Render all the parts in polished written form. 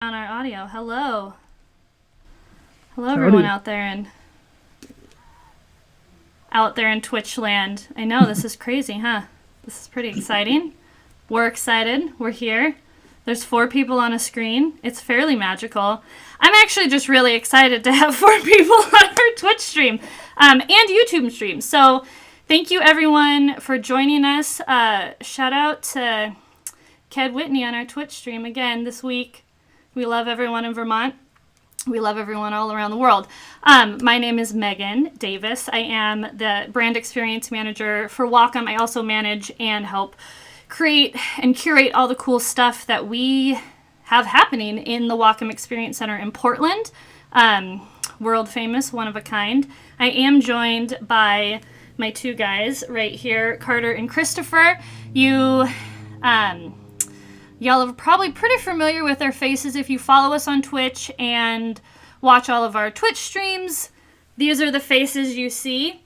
On our audio. Hello. Hello Howdy. everyone out there in Twitch land. I know this is crazy, huh? This is pretty exciting. We're excited. We're here. There's 4 people on a screen. It's fairly magical. I'm actually just really excited to have 4 people on our Twitch stream and YouTube stream. So thank you everyone for joining us. Shout out to Ked Whitney on our Twitch stream again this week. We love everyone in Vermont. We love everyone all around the world. My name is Megan Davis. I am the brand experience manager for Wacom. I also manage and help create and curate all the cool stuff that we have happening in the Wacom Experience Center in Portland. World famous, one of a kind. I am joined by my 2 guys right here, Carter and Christopher. Y'all are probably pretty familiar with their faces if you follow us on Twitch and watch all of our Twitch streams. These are the faces you see.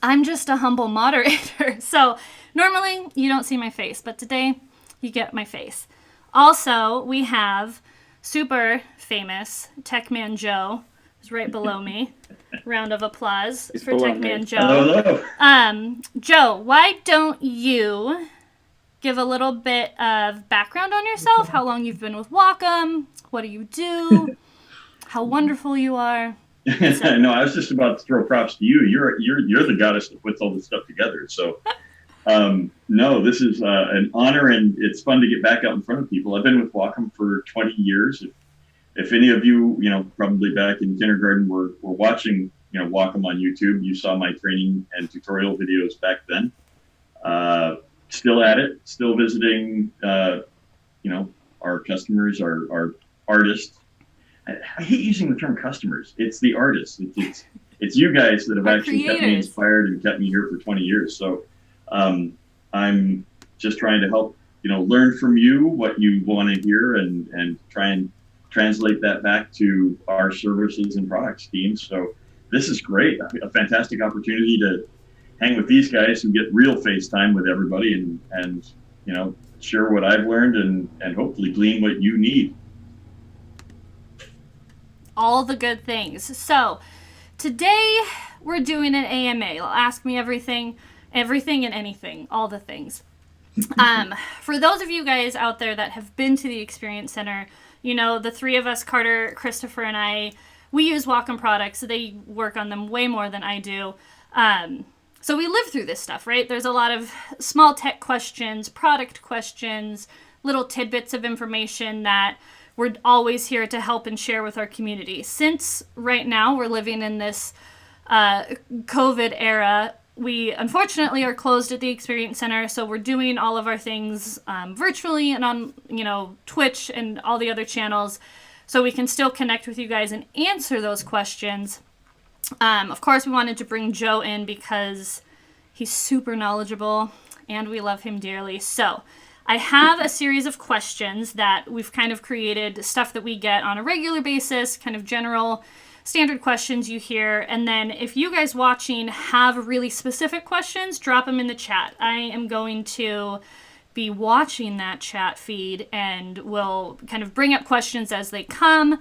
I'm just a humble moderator, so normally you don't see my face, but today you get my face. Also, we have super famous Techman Joe, who's right below me. Round of applause for Techman Joe. Hello. Joe, why don't you give a little bit of background on yourself, how long you've been with Wacom, what do you do, how wonderful you are. No, I was just about to throw props to you. You're the goddess that puts all this stuff together. So, no, this is an honor, and it's fun to get back out in front of people. I've been with Wacom for 20 years. If any of you, probably back in kindergarten were watching, Wacom on YouTube, you saw my training and tutorial videos back then. Still at it, still visiting, our customers, our artists. I hate using the term customers. It's the artists. It's you guys that have actually kept me inspired and kept me here for 20 years. So I'm just trying to help, learn from you what you want to hear and try and translate that back to our services and products teams. So this is great. A fantastic opportunity to hang with these guys and get real FaceTime with everybody and share what I've learned and hopefully glean what you need. All the good things. So today we're doing an AMA. Ask me everything and anything, all the things. For those of you guys out there that have been to the Experience Center, the 3 of us, Carter, Christopher, and I, we use Wacom products. So they work on them way more than I do. So we live through this stuff, right? There's a lot of small tech questions, product questions, little tidbits of information that we're always here to help and share with our community. Since right now we're living in this COVID era, we unfortunately are closed at the Experience Center, so we're doing all of our things virtually and on, Twitch and all the other channels, so we can still connect with you guys and answer those questions. Of course, we wanted to bring Joe in because he's super knowledgeable and we love him dearly. So I have a series of questions that we've kind of created, stuff that we get on a regular basis, kind of general standard questions you hear. And then if you guys watching have really specific questions, drop them in the chat. I am going to be watching that chat feed and we'll kind of bring up questions as they come.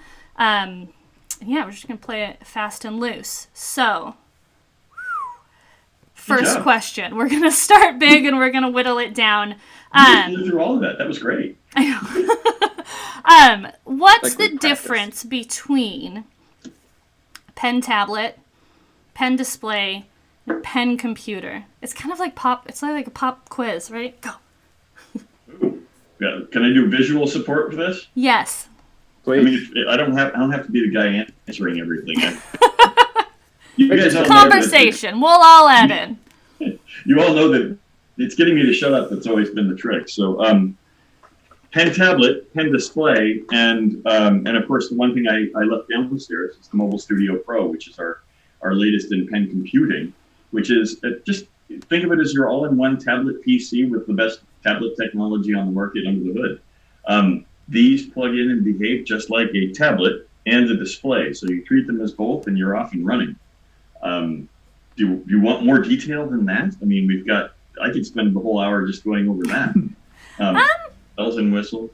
Yeah, we're just going to play it fast and loose. So, first question. We're going to start big and we're going to whittle it down. You lived through all of that. That was great. I know. What's the difference between pen tablet, pen display, and pen computer? It's kind of like it's like a pop quiz, right? Go. Yeah. Can I do visual support for this? Yes. I mean, I don't have to be the guy answering everything. You guys all conversation. We'll all add in. You all know that it's getting me to shut up. That's always been the trick. So, pen tablet, pen display, and of course the one thing I left downstairs is the Mobile Studio Pro, which is our latest in pen computing, which is just think of it as your all-in-one tablet PC with the best tablet technology on the market under the hood. These plug in and behave just like a tablet and a display. So you treat them as both and you're off and running. Do you want more detail than that? I mean, I could spend the whole hour just going over that. Bells and whistles.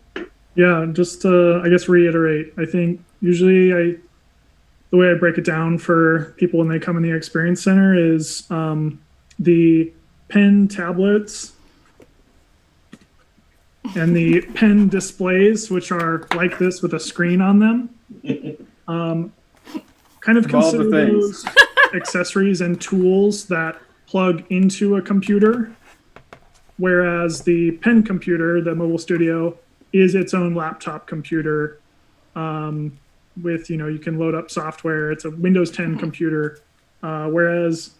Yeah, just to, I guess, reiterate, I think usually the way I break it down for people when they come in the Experience Center is the pen tablets and the pen displays, which are like this with a screen on them. Kind of Of all the consider things. those accessories and tools that plug into a computer, whereas the pen computer, the mobile studio, is its own laptop computer with, you can load up software. It's a Windows 10 computer, whereas,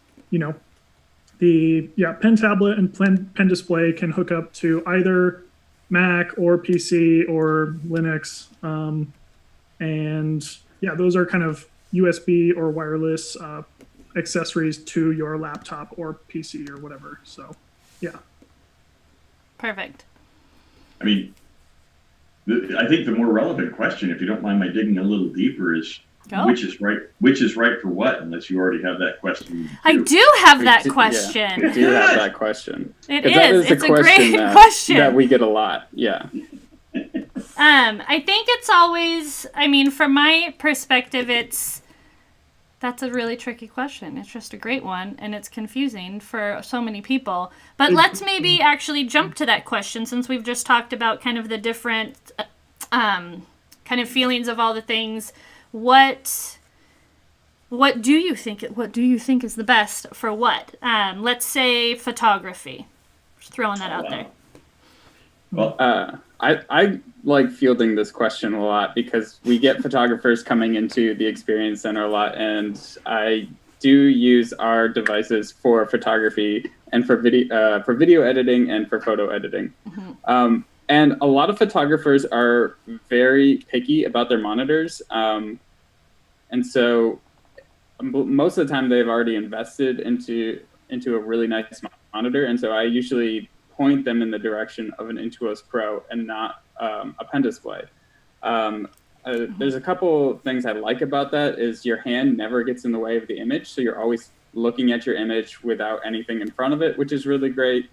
the pen tablet and pen display can hook up to either Mac or PC or Linux. And yeah, those are kind of USB or wireless accessories to your laptop or PC or whatever. So, yeah. Perfect. I mean, I think the more relevant question, if you don't mind my digging a little deeper, is which is right? Which is right for what? Unless you already have that question. I do have that Yeah, question. we do have that question. It 'Cause that is. a It's a great question question. that we get a lot. Yeah. I think it's always, from my perspective, that's a really tricky question. It's just a great one, and it's confusing for so many people. But let's maybe actually jump to that question, since we've just talked about kind of the different kind of feelings of all the things. What do you think? What do you think is the best for what? Let's say photography. Just throwing that out there. Well, I like fielding this question a lot because we get photographers coming into the Experience Center a lot, and I do use our devices for photography and for video editing and for photo editing. Mm-hmm. And a lot of photographers are very picky about their monitors. And so most of the time they've already invested into a really nice monitor. And so I usually point them in the direction of an Intuos Pro and not a pen display. There's a couple things I like about that is your hand never gets in the way of the image. So you're always looking at your image without anything in front of it, which is really great.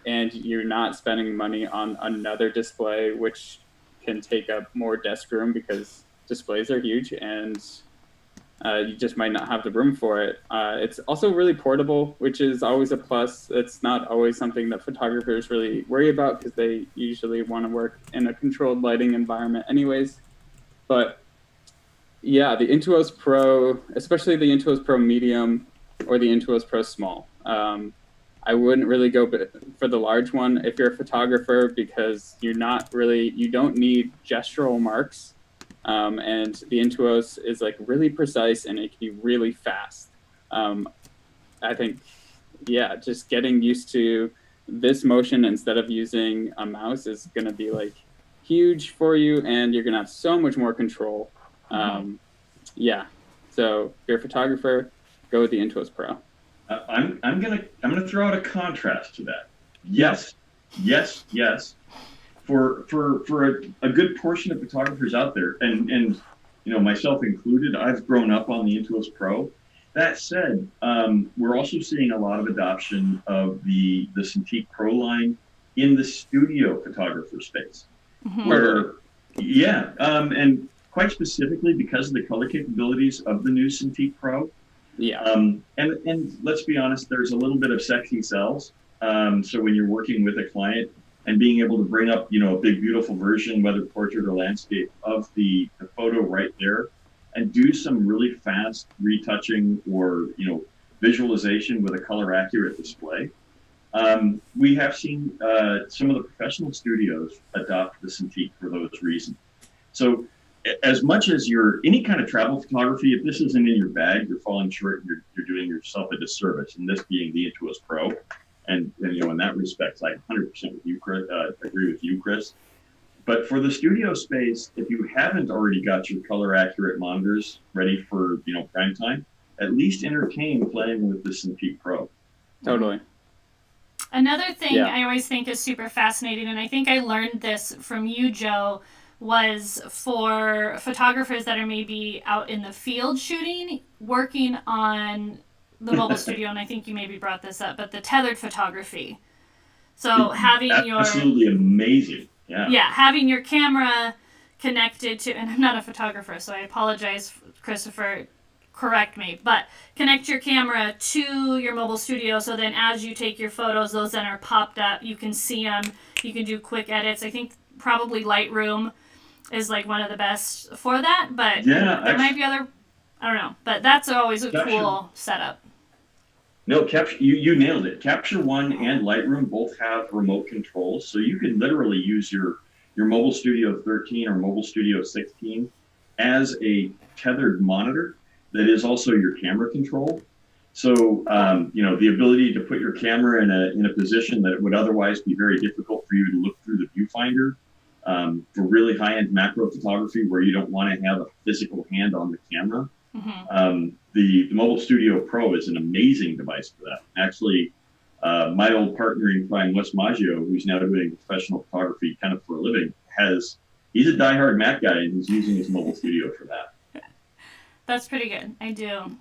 And you're not spending money on another display, which can take up more desk room because displays are huge and you just might not have the room for it. It's also really portable, which is always a plus. It's not always something that photographers really worry about because they usually want to work in a controlled lighting environment anyways. But yeah, the Intuos Pro, especially the Intuos Pro Medium or the Intuos Pro Small. I wouldn't really go for the large one if you're a photographer because you don't need gestural marks. And the Intuos is like really precise and it can be really fast. I think, just getting used to this motion instead of using a mouse is going to be like huge for you and you're going to have so much more control. So if you're a photographer, go with the Intuos Pro. I'm gonna throw out a contrast to that. Yes. For a good portion of photographers out there, and myself included, I've grown up on the Intuos Pro. That said, we're also seeing a lot of adoption of the Cintiq Pro line in the studio photographer space, where and quite specifically because of the color capabilities of the new Cintiq Pro. Yeah. And let's be honest, there's a little bit of sexy sells. So when you're working with a client and being able to bring up, a big, beautiful version, whether portrait or landscape, of the photo right there and do some really fast retouching or, visualization with a color accurate display. We have seen some of the professional studios adopt the Cintiq for those reasons. So as much as any kind of travel photography, if this isn't in your bag, you're falling short. You're doing yourself a disservice. And this being the Intuos Pro, and in that respect, I 100% with you, Chris. Agree with you, Chris. But for the studio space, if you haven't already got your color accurate monitors ready for prime time, at least entertain playing with the Cintiq Pro. Totally. Another thing I always think is super fascinating, and I think I learned this from you, Joe, was for photographers that are maybe out in the field shooting, working on the mobile studio, and I think you maybe brought this up, but the tethered photography. So having absolutely amazing. Yeah, having your camera connected to, and I'm not a photographer, so I apologize, Christopher, correct me, but connect your camera to your mobile studio so then as you take your photos, those then are popped up. You can see them. You can do quick edits. I think probably Lightroom is like one of the best for that, but there might be other, I don't know, but that's always a cool setup. No, you nailed it. Capture One and Lightroom both have remote controls, so you can literally use your Mobile Studio 13 or Mobile Studio 16 as a tethered monitor that is also your camera control. So the ability to put your camera in a position that would otherwise be very difficult for you to look through the viewfinder for really high-end macro photography where you don't want to have a physical hand on the camera. Mm-hmm. The Mobile Studio Pro is an amazing device for that. Actually, my old partner in crime, Wes Maggio, who's now doing professional photography kind of for a living, he's a diehard Mac guy and he's using his Mobile Studio for that. That's pretty good. I do.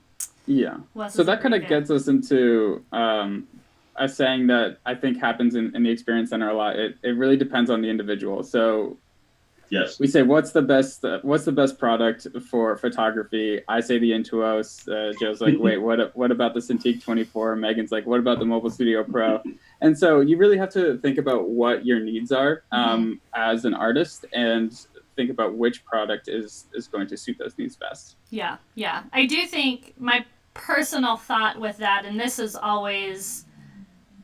Yeah. So that kind of gets us into a saying that I think happens in the Experience Center a lot. It really depends on the individual. So yes, we say, what's the best product for photography? I say the Intuos. Joe's like, wait, what about the Cintiq 24? Megan's like, what about the Mobile Studio Pro? And so you really have to think about what your needs are as an artist and think about which product is going to suit those needs best. Yeah. I do think my personal thought with that, and this is always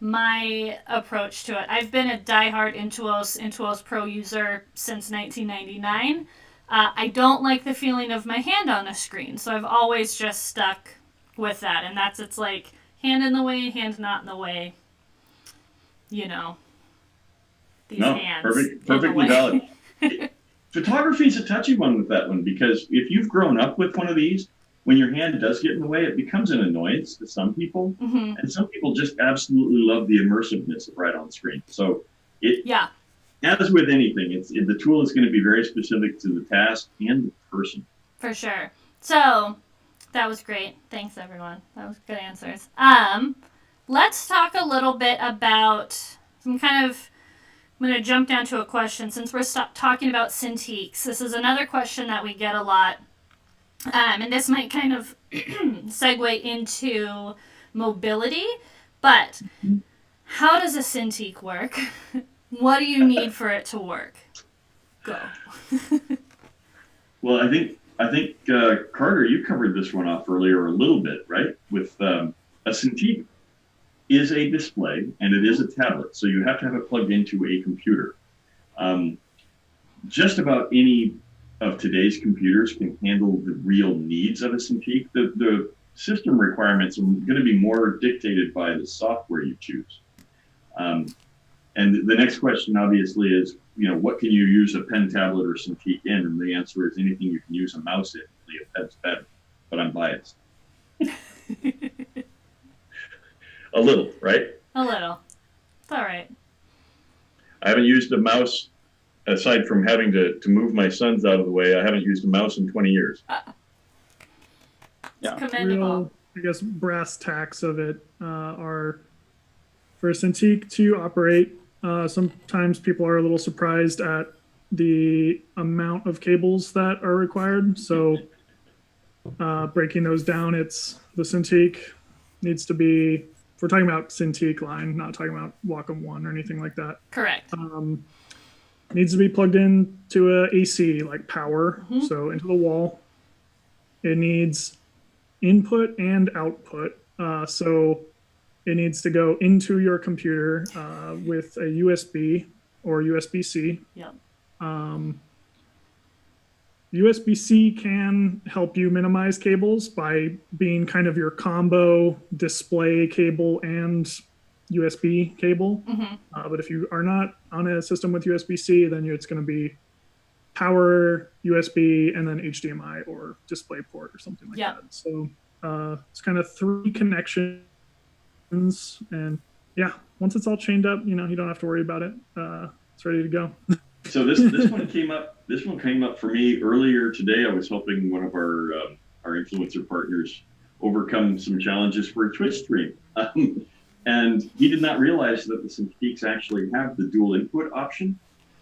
my approach to it. I've been a diehard Intuos Pro user since 1999. I don't like the feeling of my hand on a screen, so I've always just stuck with that. And it's like hand in the way, hand not in the way. These hands. Perfectly valid. Photography is a touchy one with that one because if you've grown up with one of these, when your hand does get in the way, it becomes an annoyance to some people. Mm-hmm. And some people just absolutely love the immersiveness of right on screen. So as with anything, the tool is going to be very specific to the task and the person. For sure. So that was great. Thanks, everyone. That was good answers. Let's talk a little bit about some kind of, I'm going to jump down to a question. Since we're talking about Cintiqs, this is another question that we get a lot. And this might kind of segue into mobility, but how does a Cintiq work? What do you need for it to work? Go. Well, I think Carter, you covered this one off earlier a little bit, right? With a Cintiq is a display and it is a tablet, so you have to have it plugged into a computer. Just about any of today's computers can handle the real needs of a Cintiq. The system requirements are going to be more dictated by the software you choose. And the next question obviously is, what can you use a pen, tablet, or Cintiq in? And the answer is anything you can use a mouse in. That's better, but I'm biased. A little, right? A little. It's all right. I haven't used a mouse, aside from having to move my sons out of the way. I haven't used a mouse in 20 years. It's commendable. Real, brass tacks of it are for a Cintiq to operate. Sometimes people are a little surprised at the amount of cables that are required. So breaking those down, the Cintiq needs to be, if we're talking about Cintiq line, not talking about Wacom One or anything like that. Correct. Needs to be plugged in to a AC, like power, so into the wall. It needs input and output. So it needs to go into your computer with a USB or USB-C. Yep. USB-C can help you minimize cables by being kind of your combo display cable and USB cable. But if you are not on a system with USB-C, then it's going to be power, USB, and then HDMI or DisplayPort or something like that. So it's kind of 3 connections. And once it's all chained up, you don't have to worry about it. It's ready to go. So this one came up. This one came up for me earlier today. I was helping one of our influencer partners overcome some challenges for a Twitch stream. And he did not realize that the Cintiqs actually have the dual input option.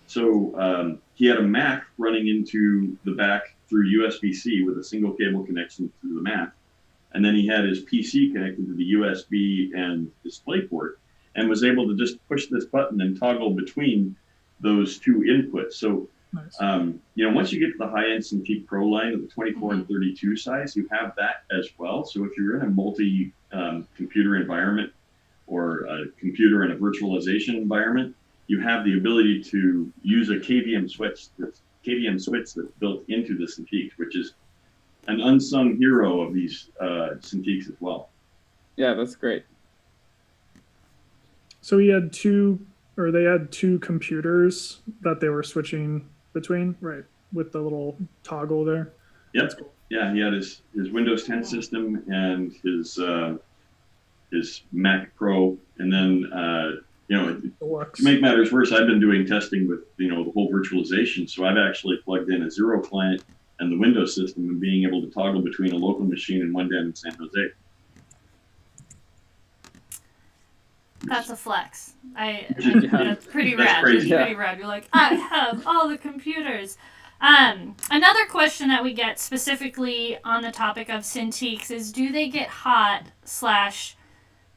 So he had a Mac running into the back through USB-C with a single cable connection through the Mac. And then he had his PC connected to the USB and DisplayPort and was able to just push this button and toggle between those two inputs. So, Nice. Once you get to the high-end Cintiq Pro line of the 24 and 32 size, you have that as well. So if you're in a multi-computer environment or a computer in a virtualization environment, you have the ability to use a KVM switch that's built into the Cintiq, which is an unsung hero of these Cintiqs as well. Yeah, that's great. So they had two computers that they were switching between, right? With the little toggle there. Yep. That's cool. Yeah, he had his Windows 10 system and his Mac Pro, and then to make matters worse, I've been doing testing with the whole virtualization, so I've actually plugged in a Zero client and the Windows system and being able to toggle between a local machine and one down in San Jose. That's a flex. That's pretty That's rad. crazy. That's pretty rad. You're like, I have all the computers. Another question that we get specifically on the topic of Cintiqs is, do they get hot /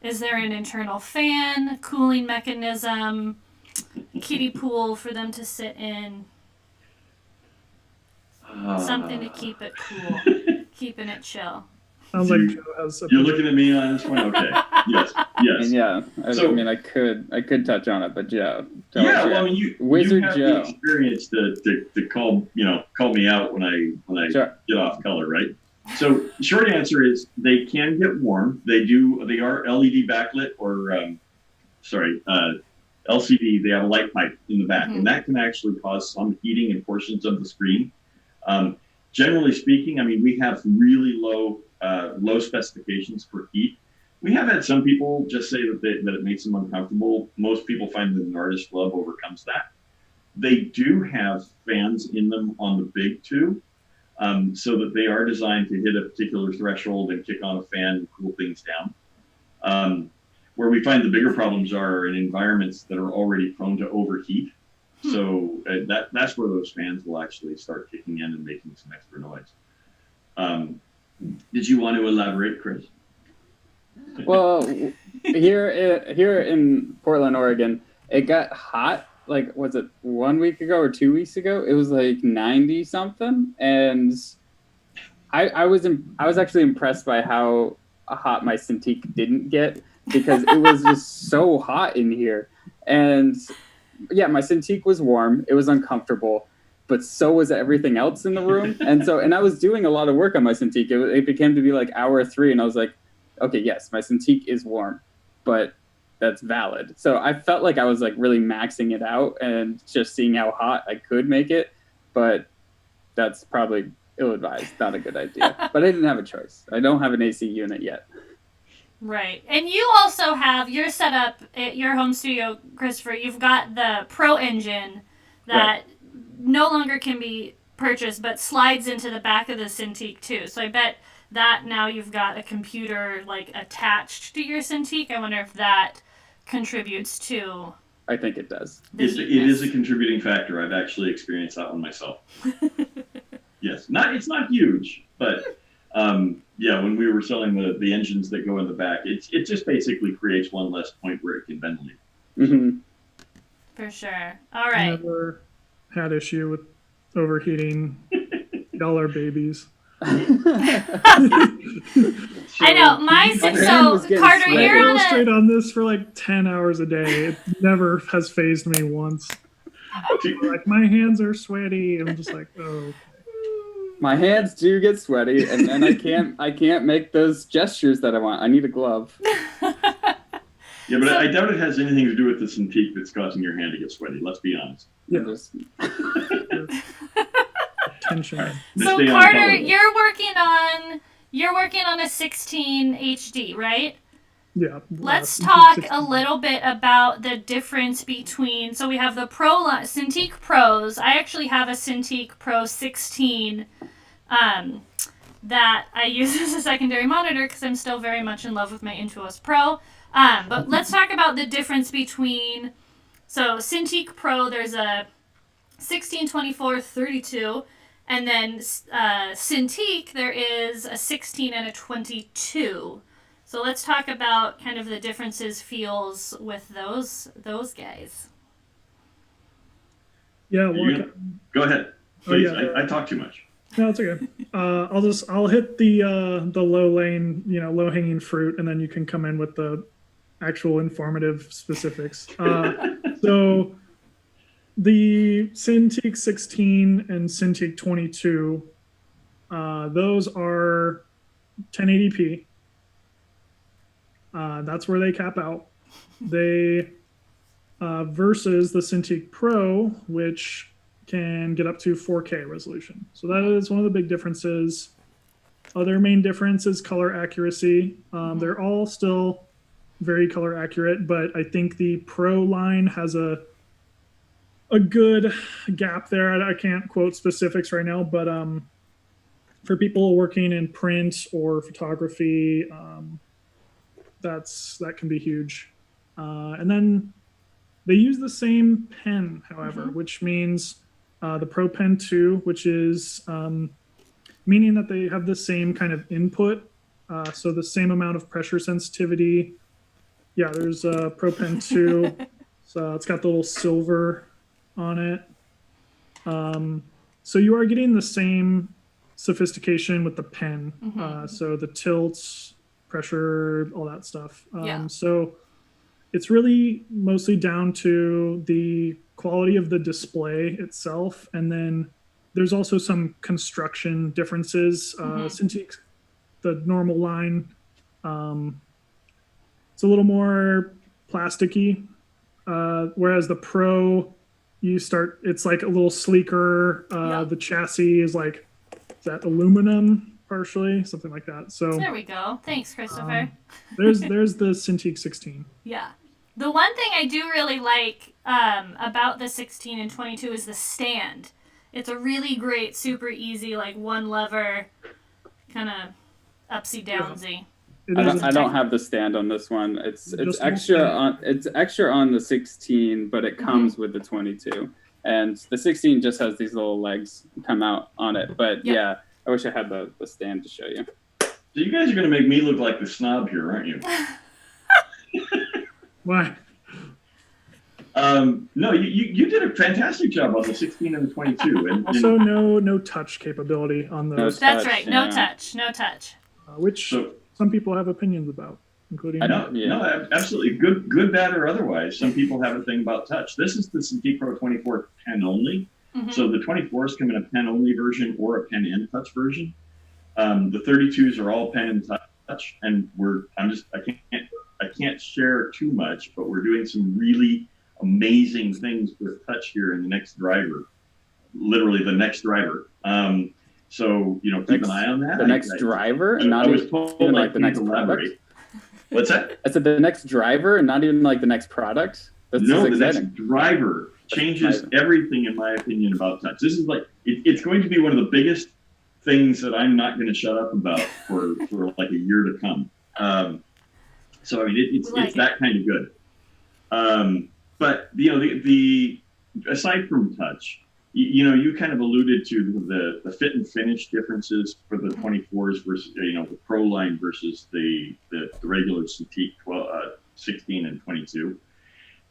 is there an internal fan, cooling mechanism, kiddie pool for them to sit in? Something to keep it cool, keeping it chill. Sounds like Joe has You're looking at me on this one? Okay. Yes. And yeah, I could touch on it, but Joe. Yeah, well, I mean, you have Joe. the experience to call me out when I Sure. get off color, right? So short answer is they can get warm. They are LED backlit or LCD. They have a light pipe in the back, and that can actually cause some heating in portions of the screen. Generally speaking, I mean, we have really low specifications for heat. We have had some people just say that it makes them uncomfortable. Most people find that an artist glove overcomes that. They do have fans in them on the big two, so that they are designed to hit a particular threshold and kick on a fan and cool things down. Where we find the bigger problems are in environments that are already prone to overheat. So that's where those fans will actually start kicking in and making some extra noise. Did you want to elaborate, Chris? Well, here in Portland, Oregon, it got hot. Like, was it 1 week ago or 2 weeks ago? It was like 90 something, and I was actually impressed by how hot my Cintiq didn't get, because it was just so hot in here. And yeah, my Cintiq was warm. It was uncomfortable, but so was everything else in the room. And I was doing a lot of work on my Cintiq. It became to be like hour 3, and I was like, okay, yes, my Cintiq is warm, but that's valid. So I felt like I was like really maxing it out and just seeing how hot I could make it, but that's probably ill-advised, not a good idea. But I didn't have a choice. I don't have an AC unit yet. Right. And you also have your setup at your home studio, Christopher. You've got the Pro Engine that no longer can be purchased, but slides into the back of the Cintiq too. So I bet that now you've got a computer like attached to your Cintiq. I wonder if that contributes to. I think it does. It is a contributing factor. I've actually experienced that one myself. Yes, it's not huge, but when we were selling the engines that go in the back, it just basically creates one less point where it can ventilate. Mm-hmm. For sure. All right. Never had issue with overheating. Y'all are babies. I know. Carter, I you're on illustrate on this for like 10 hours a day. It never has phased me once. Like, my hands are sweaty. I'm just like, oh. My hands do get sweaty, and then I can't make those gestures that I want. I need a glove. Yeah, but I doubt it has anything to do with the Cintiq that's causing your hand to get sweaty. Let's be honest. Yeah. Tension. Right. So Carter, you're working on a 16 HD, right? Yeah. Let's talk a little bit about the difference between. So we have the Pro Cintiq Pros. I actually have a Cintiq Pro 16 that I use as a secondary monitor because I'm still very much in love with my Intuos Pro. But let's talk about the difference between. So Cintiq Pro, there's a 16, 24, 32. And then Cintiq, there is a 16 and a 22. So let's talk about kind of the differences, feels with those guys. Yeah, well, Go ahead, Oh, please. yeah. I talk too much. no, it's okay. I'll hit the low lane, low hanging fruit, and then you can come in with the actual informative specifics. So the Cintiq 16 and Cintiq 22, those are 1080p. That's where they cap out. They versus the Cintiq Pro, which can get up to 4K resolution. So that is one of the big differences. Other main difference is color accuracy. They're all still very color accurate, but I think the Pro line has a good gap there. I can't quote specifics right now, but for people working in print or photography, that can be huge. And then they use the same pen, however, which means the Pro Pen 2, which is meaning that they have the same kind of input, so the same amount of pressure sensitivity. Yeah, there's a Pro Pen 2, so it's got the little silver on it. So you are getting the same sophistication with the pen, so the tilts, pressure, all that stuff. So it's really mostly down to the quality of the display itself, and then there's also some construction differences. Cintiq, the normal line, it's a little more plasticky, whereas the Pro, it's like a little sleeker. The chassis is like, is that aluminum partially, something like that. So there we go. Thanks, Christopher. there's the Cintiq 16. Yeah. The one thing I do really like about the 16 and 22 is the stand. It's a really great, super easy, like one lever, kind of upsy downsy. I don't have the stand on this one. It's extra on the 16, but it comes with the 22. And the 16 just has these little legs come out on it. But yeah, I wish I had the stand to show you. So you guys are going to make me look like the snob here, aren't you? Why? No, you did a fantastic job on the 16 and the 22. And Also, no touch capability on those, That's right. No touch. which some people have opinions about, including No, absolutely. Good, bad, or otherwise. Some people have a thing about touch. This is the Cintiq Pro 24 pen only. So the 24s come in a pen only version or a pen and touch version. The 32s are all pen and touch, and I can't share too much, but we're doing some really amazing things with touch here in the next driver. Literally the next driver. So keep an eye on that. The next driver, and not even like the next product. What's that? I said the next driver, and not even like the next product. The next driver changes everything, in my opinion, about touch. This is like it's going to be one of the biggest things that I'm not going to shut up about for like a year to come. So I mean, it's that kind of good. But the aside from touch, you kind of alluded to the fit and finish differences for the 24s versus the Pro line versus the regular Cintiq 16 and 22.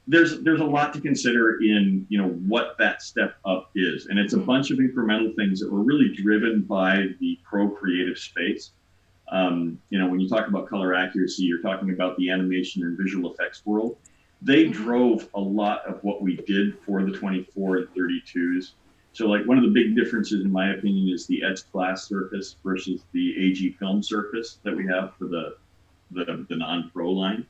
There's a lot to consider in what that step up is, and it's a bunch of incremental things that were really driven by the Pro creative space. When you talk about color accuracy, you're talking about the animation and visual effects world. They drove a lot of what we did for the 24 and 32s. So like one of the big differences, in my opinion, is the etched glass surface versus the AG film surface that we have for the non-Pro line.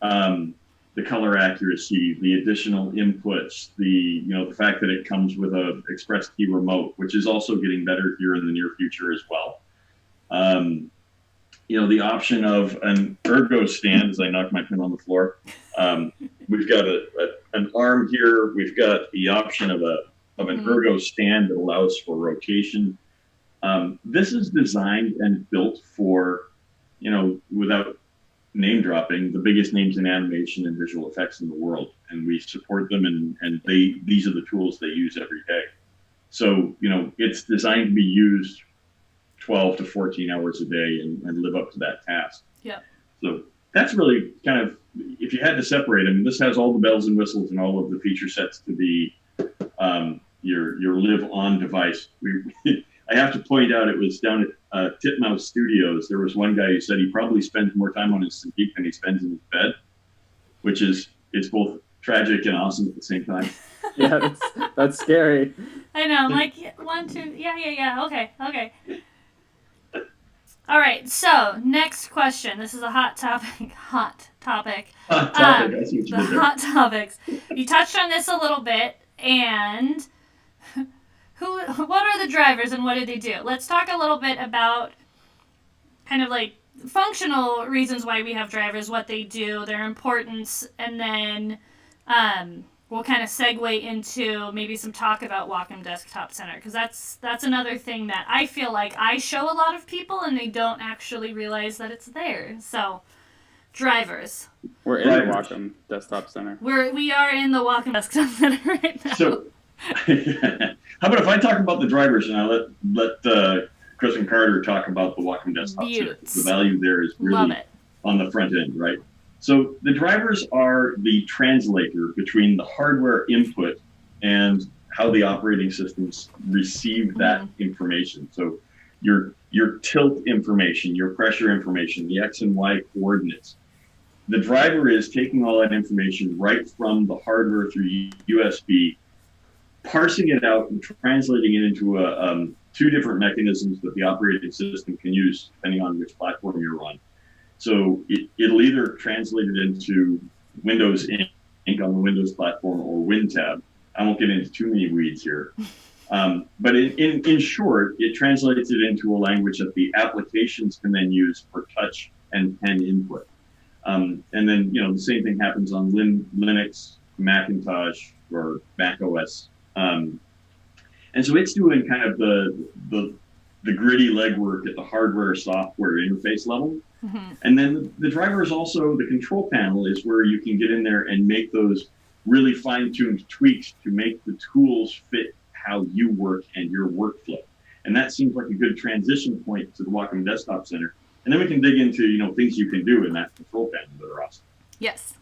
The color accuracy, the additional inputs, the fact that it comes with a express key remote, which is also getting better here in the near future as well. The option of an ergo stand, as I knock my pen on the floor. We've got an arm here. We've got the option of an ergo stand that allows for rotation. This is designed and built for, without name dropping, the biggest names in animation and visual effects in the world, and we support them, and these are the tools they use every day. So, it's designed to be used 12 to 14 hours a day and live up to that task. Yeah. So that's really kind of, if you had to separate them, this has all the bells and whistles and all of the feature sets to be your live on device. I have to point out, it was down at Titmouse Studios. There was one guy who said he probably spends more time on his Cintiq than he spends in his bed, which is, it's both tragic and awesome at the same time. Yeah, that's scary. I know. I'm like, 1, 2, yeah. Okay. All right. So next question. This is a hot topic. Hot topic. I see what you did there. Hot topics. You touched on this a little bit, and what are the drivers and what do they do? Let's talk a little bit about kind of like functional reasons why we have drivers, what they do, their importance, and then we'll kind of segue into maybe some talk about Wacom Desktop Center, because that's another thing that I feel like I show a lot of people and they don't actually realize that it's there. So, drivers. We're in the Wacom Desktop Center. We are in the Wacom Desktop Center right now. So, how about if I talk about the drivers and I let Chris and Carter talk about the Wacom Desktop Center? The value there is really on the front end, right? So the drivers are the translator between the hardware input and how the operating systems receive that information. So your tilt information, your pressure information, the X and Y coordinates. The driver is taking all that information right from the hardware through USB, parsing it out and translating it into two different mechanisms that the operating system can use depending on which platform you're on. So it'll either translate it into Windows Ink on the Windows platform or WinTab. I won't get into too many weeds here. But in short, it translates it into a language that the applications can then use for touch and pen input. And then, the same thing happens on Linux, Macintosh, or Mac OS. And so it's doing kind of the gritty legwork at the hardware software interface level. Mm-hmm. And then the driver is also the control panel, is where you can get in there and make those really fine-tuned tweaks to make the tools fit how you work and your workflow. And that seems like a good transition point to the Wacom Desktop Center. And then we can dig into, things you can do in that control panel that are awesome. Yes.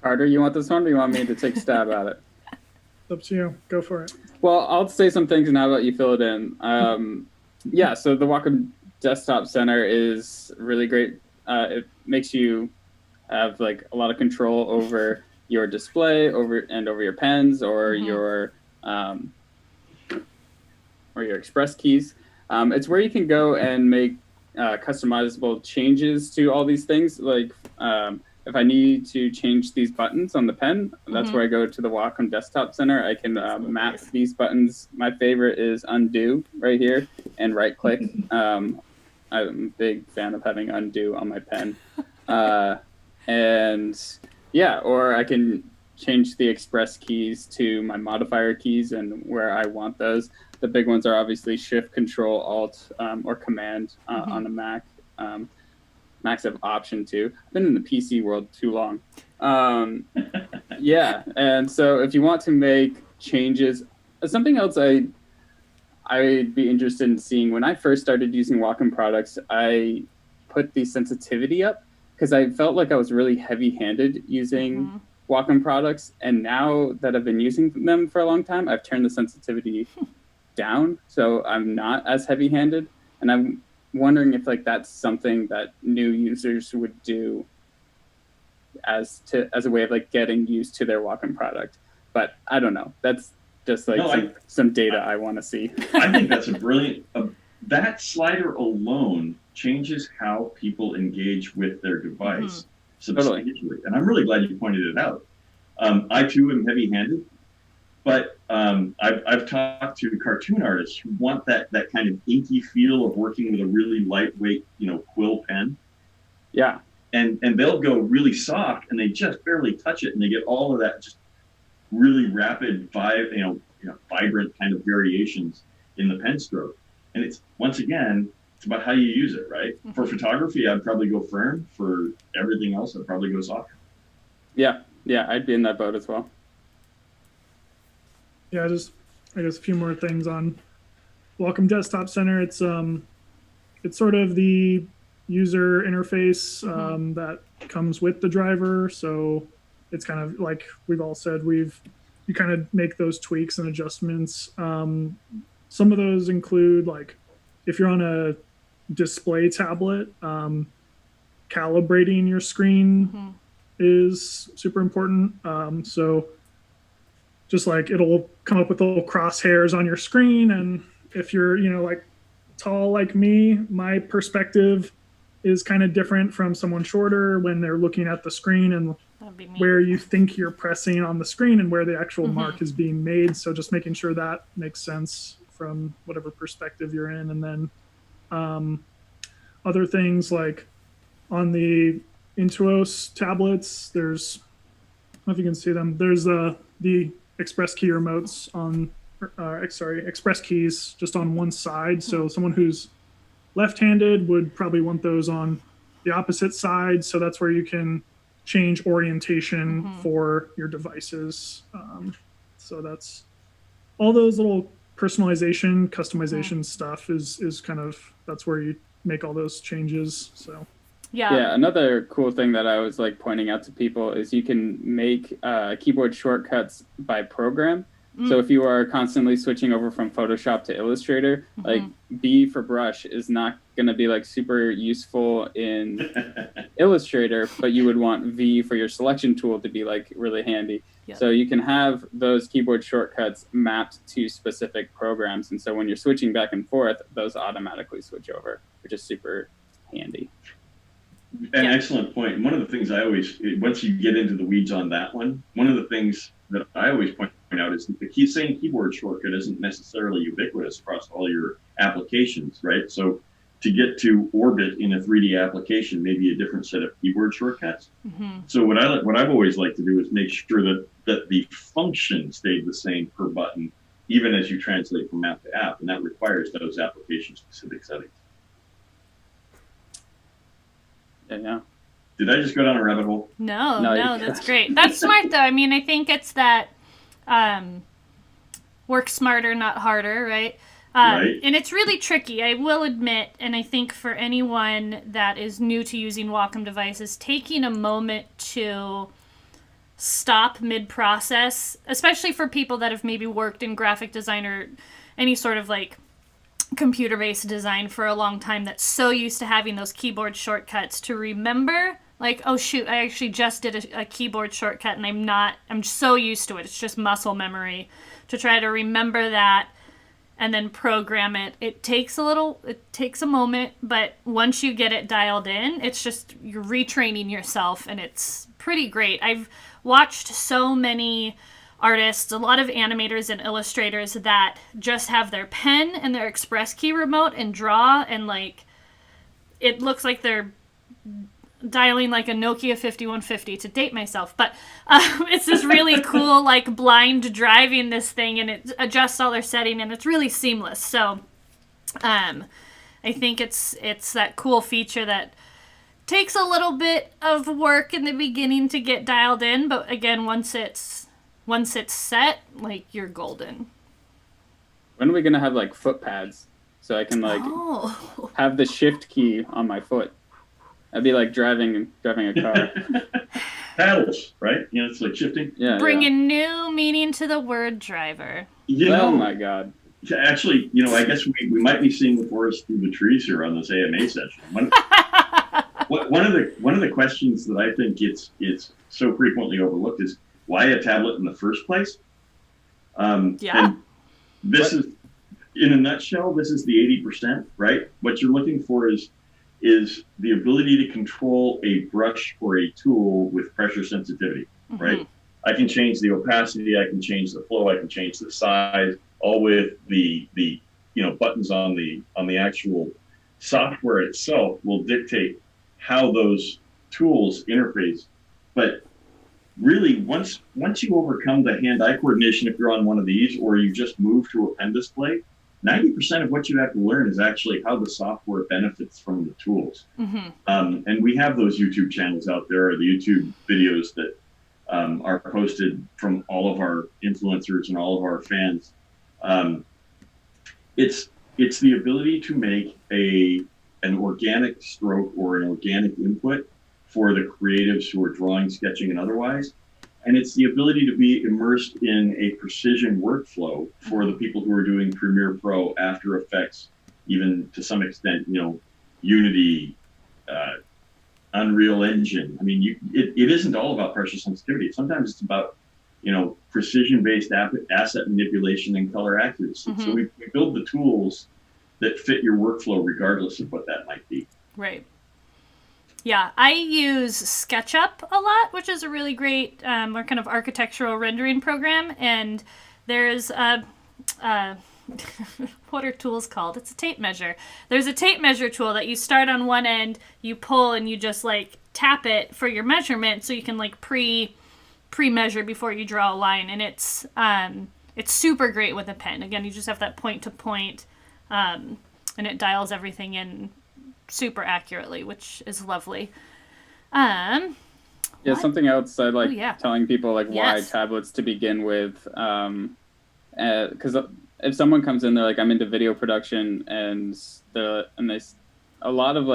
Carter, you want this one, or you want me to take a stab at it? It's up to you. Go for it. Well, I'll say some things and how about you fill it in. So the Wacom Desktop Center is really great. It makes you have like a lot of control over your display, over your pens, or your express keys. It's where you can go and make customizable changes to all these things. Like if I need to change these buttons on the pen, that's where I go to the Wacom Desktop Center. I can map these buttons. My favorite is undo right here and right click. I'm a big fan of having undo on my pen. Or I can change the express keys to my modifier keys and where I want those. The big ones are obviously Shift, Control, Alt, or Command on a Mac. Macs have Option too. I've been in the PC world too long. And so if you want to make changes, something else I'd be interested in seeing, when I first started using Wacom products, I put the sensitivity up because I felt like I was really heavy-handed using Wacom products. And now that I've been using them for a long time, I've turned the sensitivity down, so I'm not as heavy-handed. And I'm wondering if that's something that new users would do as a way of getting used to their Wacom product. But I don't know. That's just some data I want to see. I think that's a brilliant. That slider alone changes how people engage with their device substantially. Totally. And I'm really glad you pointed it out. I too am heavy-handed, but I've talked to cartoon artists who want that kind of inky feel of working with a really lightweight, quill pen. Yeah. And they'll go really soft, and they just barely touch it, and they get all of that just really rapid, vibrant kind of variations in the pen stroke. And it's, once again, it's it's about how you use it, right? For photography, I'd probably go firm. For everything else, I'd probably go soft. Yeah, I'd be in that boat as well. Yeah, I guess a few more things on Wacom Desktop Center. It's sort of the user interface that comes with the driver. So it's kind of like we've all said, you kind of make those tweaks and adjustments. Some of those include, like, if you're on a display tablet, calibrating your screen is super important. So just like it'll come up with little crosshairs on your screen, and if you're, like tall like me, my perspective is kind of different from someone shorter when they're looking at the screen and where you think you're pressing on the screen and where the actual mark is being made. So just making sure that makes sense from whatever perspective you're in. And then other things like on the Intuos tablets, there's, I don't know if you can see them, there's the express key remotes on, express keys just on one side. So someone who's left-handed would probably want those on the opposite side. So that's where you can change orientation for your devices. So that's all those little personalization, customization stuff is kind of, that's where you make all those changes. So yeah, another cool thing that I was like pointing out to people is you can make keyboard shortcuts by program. So if you are constantly switching over from Photoshop to Illustrator, like B for brush is not going to be like super useful in Illustrator, but you would want V for your selection tool to be like really handy. Yeah. So you can have those keyboard shortcuts mapped to specific programs. And so when you're switching back and forth, those automatically switch over, which is super handy. An excellent point. One of the things I always, once you get into the weeds on that one, one of the things that I always point out is that the same keyboard shortcut isn't necessarily ubiquitous across all your applications, right? So to get to orbit in a 3D application, maybe a different set of keyboard shortcuts. So what I've always liked to do is make sure that the function stayed the same per button, even as you translate from app to app, and that requires those application-specific settings. Yeah. Did I just go down a rabbit hole? No, that's great. That's smart, though. I mean, I think it's that work smarter, not harder, right? Right. And it's really tricky, I will admit, and I think for anyone that is new to using Wacom devices, taking a moment to stop mid-process, especially for people that have maybe worked in graphic design or any sort of like computer-based design for a long time, that's so used to having those keyboard shortcuts, to remember, like, oh shoot, I actually just did a keyboard shortcut and I'm so used to it. It's just muscle memory to try to remember that and then program it. It takes a moment, but once you get it dialed in, it's just, you're retraining yourself, and it's pretty great. I've watched so many artists, a lot of animators and illustrators that just have their pen and their express key remote and draw, and like, it looks like they're dialing like a Nokia 5150 to date myself, but it's this really cool like blind driving this thing, and it adjusts all their setting, and it's really seamless. So I think it's that cool feature that takes a little bit of work in the beginning to get dialed in, but again, once it's set, like, you're golden. When are we gonna have like foot pads so I can like have the shift key on my foot? I'd be like driving a car. Paddles, right? It's like shifting. Yeah. Bringing new meaning to the word driver. Oh my God. Actually, I guess we might be seeing the forest through the trees here on this AMA session. One of the questions that I think it's so frequently overlooked is, why a tablet in the first place? And this is, in a nutshell, this is the 80%, right? What you're looking for is the ability to control a brush or a tool with pressure sensitivity, right? I can change the opacity, I can change the flow, I can change the size, all with the buttons on the actual software itself will dictate how those tools interface. But really, once you overcome the hand-eye coordination, if you're on one of these, or you just move to a pen display, 90% of what you have to learn is actually how the software benefits from the tools. And we have those YouTube channels out there, or the YouTube videos that are posted from all of our influencers and all of our fans. It's the ability to make an organic stroke or an organic input for the creatives who are drawing, sketching, and otherwise. And it's the ability to be immersed in a precision workflow for the people who are doing Premiere Pro, After Effects, even to some extent, Unity, Unreal Engine. I mean, it isn't all about pressure sensitivity. Sometimes it's about, precision-based asset manipulation and color accuracy. So we build the tools that fit your workflow regardless of what that might be. Right. Yeah, I use SketchUp a lot, which is a really great kind of architectural rendering program. And there's what are tools called? It's a tape measure. There's a tape measure tool that you start on one end, you pull, and you just tap it for your measurement, so you can pre-measure before you draw a line. And it's super great with a pen. Again, you just have that point to point, and it dials everything in super accurately, which is lovely. Something else I like telling people why Yes. tablets to begin with, because if someone comes in, they're like, I'm into video production, and a lot of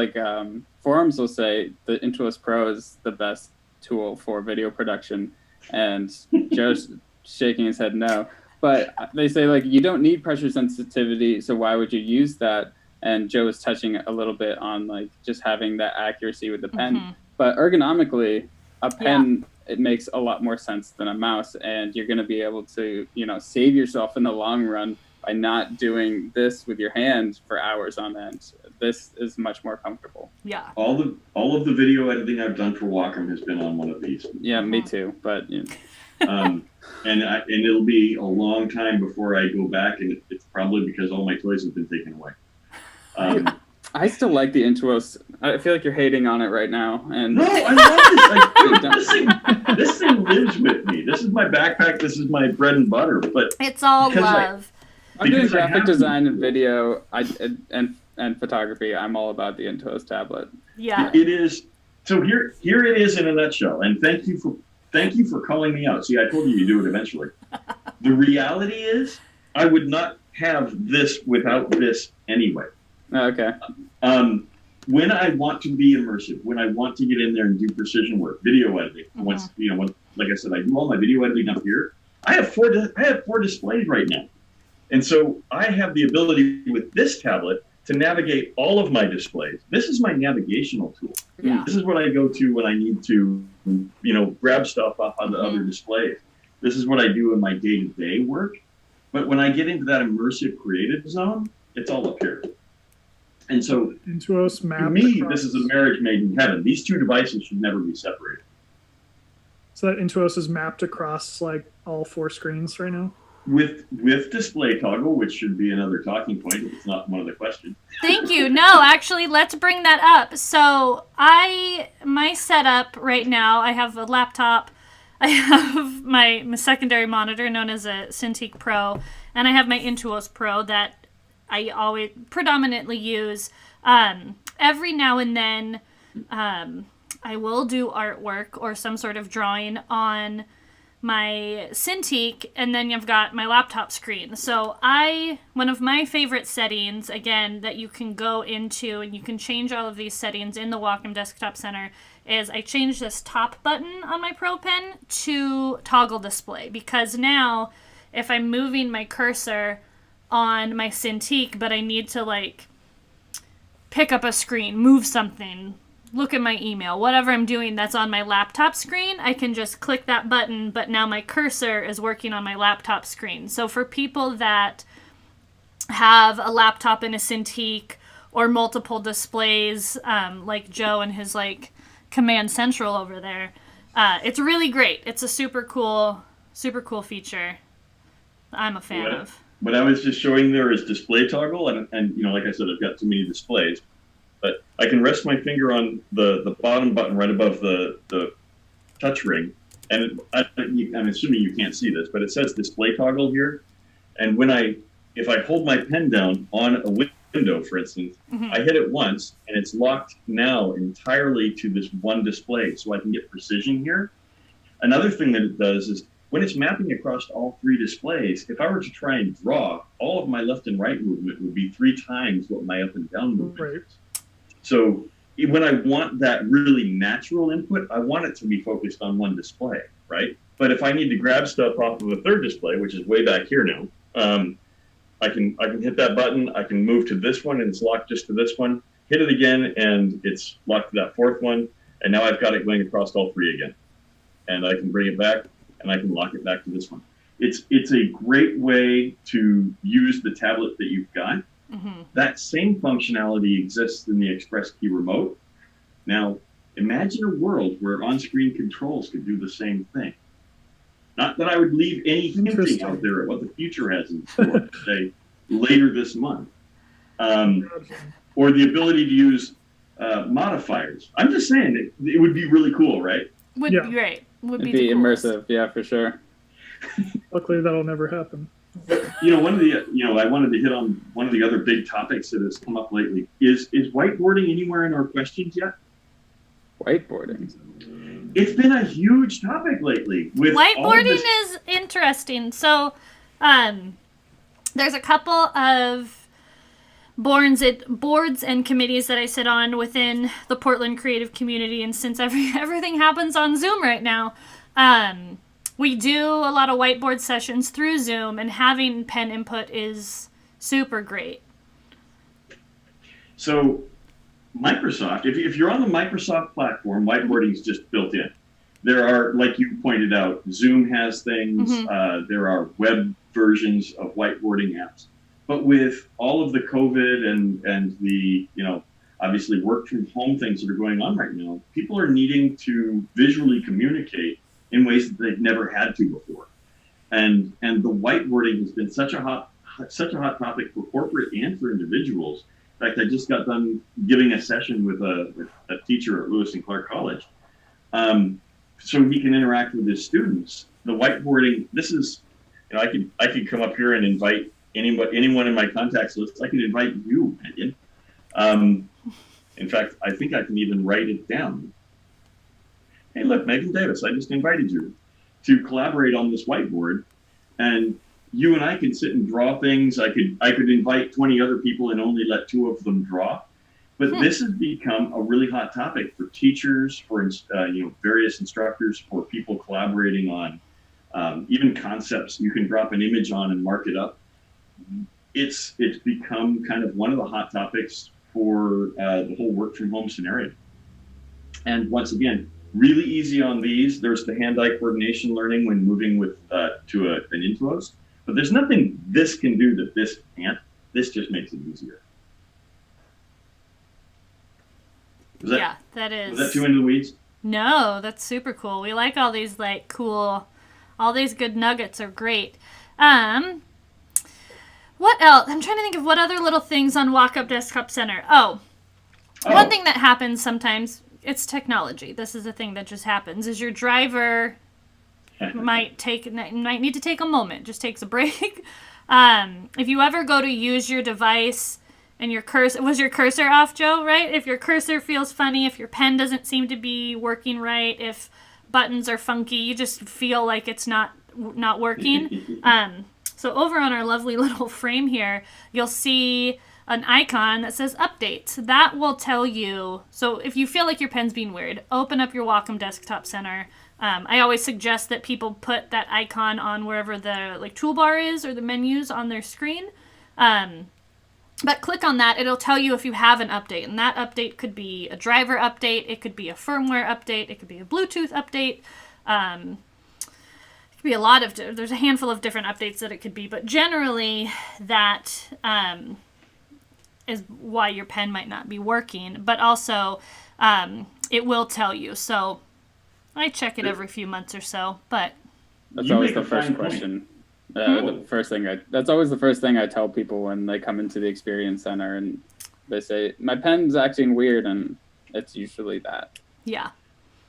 forums will say the Intuos Pro is the best tool for video production, and Joe's shaking his head no. But they say you don't need pressure sensitivity, so why would you use that? And Joe was touching a little bit on just having that accuracy with the pen. But ergonomically, a pen, it makes a lot more sense than a mouse, and you're going to be able to, save yourself in the long run by not doing this with your hand for hours on end. This is much more comfortable. Yeah. All of the video editing I've done for Wacom has been on one of these. Yeah, me too. But and it'll be a long time before I go back, and it's probably because all my toys have been taken away. I still like the Intuos. I feel like you're hating on it right now. And no, I love this. This thing lives with me. This is my backpack. This is my bread and butter. But it's all love. I'm doing graphic design and video and photography. I'm all about the Intuos tablet. Yeah. It is. So here it is in a nutshell. And thank you for calling me out. See, I told you you'd do it eventually. The reality is, I would not have this without this anyway. Oh, okay. When I want to be immersive, when I want to get in there and do precision work, video editing. Once like I said, I do all my video editing up here. I have four displays right now, and so I have the ability with this tablet to navigate all of my displays. This is my navigational tool. Yeah. This is what I go to when I need to, grab stuff off on the other displays. This is what I do in my day-to-day work. But when I get into that immersive creative zone, it's all up here. And so, Intuos map. to me, this is a marriage made in heaven. These two devices should never be separated. So that Intuos is mapped across all four screens right now? With display toggle, which should be another talking point if it's not one of the questions. Thank you. No, actually, let's bring that up. So my setup right now, I have a laptop, I have my secondary monitor known as a Cintiq Pro, and I have my Intuos Pro that I always predominantly use. Every now and then, I will do artwork or some sort of drawing on my Cintiq, and then you've got my laptop screen. So one of my favorite settings, again, that you can go into and you can change all of these settings in the Wacom Desktop Center, is I change this top button on my Pro Pen to toggle display, because now if I'm moving my cursor on my Cintiq, but I need to pick up a screen, move something, look at my email, whatever I'm doing that's on my laptop screen, I can just click that button, but now my cursor is working on my laptop screen. So for people that have a laptop and a Cintiq or multiple displays, like Joe and his Command Central over there, it's really great. It's a super cool feature I'm a fan of. What I was just showing there is display toggle, and like I said, I've got too many displays, but I can rest my finger on the bottom button right above the touch ring, and I'm assuming you can't see this, but it says display toggle here, and when I if I hold my pen down on a window, for instance, I hit it once and it's locked now entirely to this one display, so I can get precision here. Another thing that it does is when it's mapping across all 3 displays, if I were to try and draw, all of my left and right movement would be 3 times what my up and down movement is. So when I want that really natural input, I want it to be focused on one display, right? But if I need to grab stuff off of a 3rd display, which is way back here now, I can hit that button, I can move to this one and it's locked just to this one, hit it again and it's locked to that 4th one, and now I've got it going across all 3 again. And I can bring it back and I can lock it back to this one. It's a great way to use the tablet that you've got. That same functionality exists in the Express Key Remote. Now, imagine a world where on-screen controls could do the same thing. Not that I would leave any hinting out there at what the future has in store, say, later this month. Or the ability to use modifiers. I'm just saying, it would be really cool, right? Would be great. Would It'd be be the coolest. immersive, yeah, for sure. Luckily, that'll never happen. One of the, I wanted to hit on one of the other big topics that has come up lately. Is whiteboarding anywhere in our questions yet? Whiteboarding. It's been a huge topic lately. With Whiteboarding is interesting. So, there's a couple of boards and committees that I sit on within the Portland creative community, and since everything happens on Zoom right now, we do a lot of whiteboard sessions through Zoom, and having pen input is super great. So Microsoft, if you're on the Microsoft platform, whiteboarding is just built in. There are, like you pointed out, Zoom has things. There are web versions of whiteboarding apps. But with all of the COVID and the, obviously work from home things that are going on right now, people are needing to visually communicate in ways that they've never had to before. And the whiteboarding has been such a hot topic for corporate and for individuals. In fact, I just got done giving a session with a teacher at Lewis and Clark College. So he can interact with his students. The whiteboarding, this is, I could come up here and invite anyone in my contacts list. I can invite you, Megan. In fact, I think I can even write it down. Hey, look, Megan Davis, I just invited you to collaborate on this whiteboard, and you and I can sit and draw things. I could invite 20 other people and only let 2 of them draw. But this has become a really hot topic for teachers, for various instructors, for people collaborating on even concepts you can drop an image on and mark it up. It's become kind of one of the hot topics for the whole work from home scenario. And once again, really easy on these. There's the hand-eye coordination learning when moving with to an Intuos. But there's nothing this can do that this can't. This just makes it easier. That is. Was that too into the weeds? No, that's super cool. We like all these all these good nuggets are great. What else? I'm trying to think of what other little things on Wacom Desktop Center. One thing that happens sometimes, it's technology. This is a thing that just happens, is your driver might need to take a moment, just takes a break. If you ever go to use your device and your cursor, was your cursor off, Joe, right? If your cursor feels funny, if your pen doesn't seem to be working right, if buttons are funky, you just feel like it's not working. So over on our lovely little frame here, you'll see an icon that says update. That will tell you, so if you feel like your pen's being weird, open up your Wacom Desktop Center. I always suggest that people put that icon on wherever the toolbar is or the menus on their screen. But click on that, it'll tell you if you have an update. And that update could be a driver update, it could be a firmware update, it could be a Bluetooth update. It could be there's a handful of different updates that it could be, but generally that is why your pen might not be working. But also it will tell you. So I check it every few months or so, but that's always the first question. That's always the first thing I tell people when they come into the Experience Center and they say, my pen's acting weird, and it's usually that. Yeah.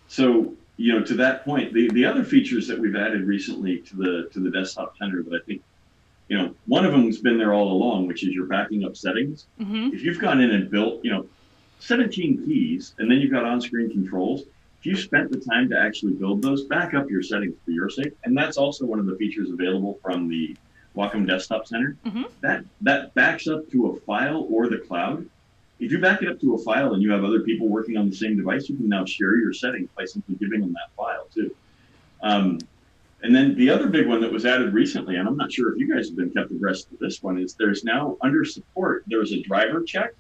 So, to that point, the other features that we've added recently to the Desktop Center that I think, one of them's been there all along, which is your backing up settings. If you've gone in and built, 17 keys, and then you've got on-screen controls, if you spent the time to actually build those, back up your settings for your sake. And that's also one of the features available from the Wacom Desktop Center. That backs up to a file or the cloud. If you back it up to a file and you have other people working on the same device, you can now share your settings by simply giving them that file too. And then the other big one that was added recently, and I'm not sure if you guys have been kept abreast of this one, is there's now under support, there's a driver check.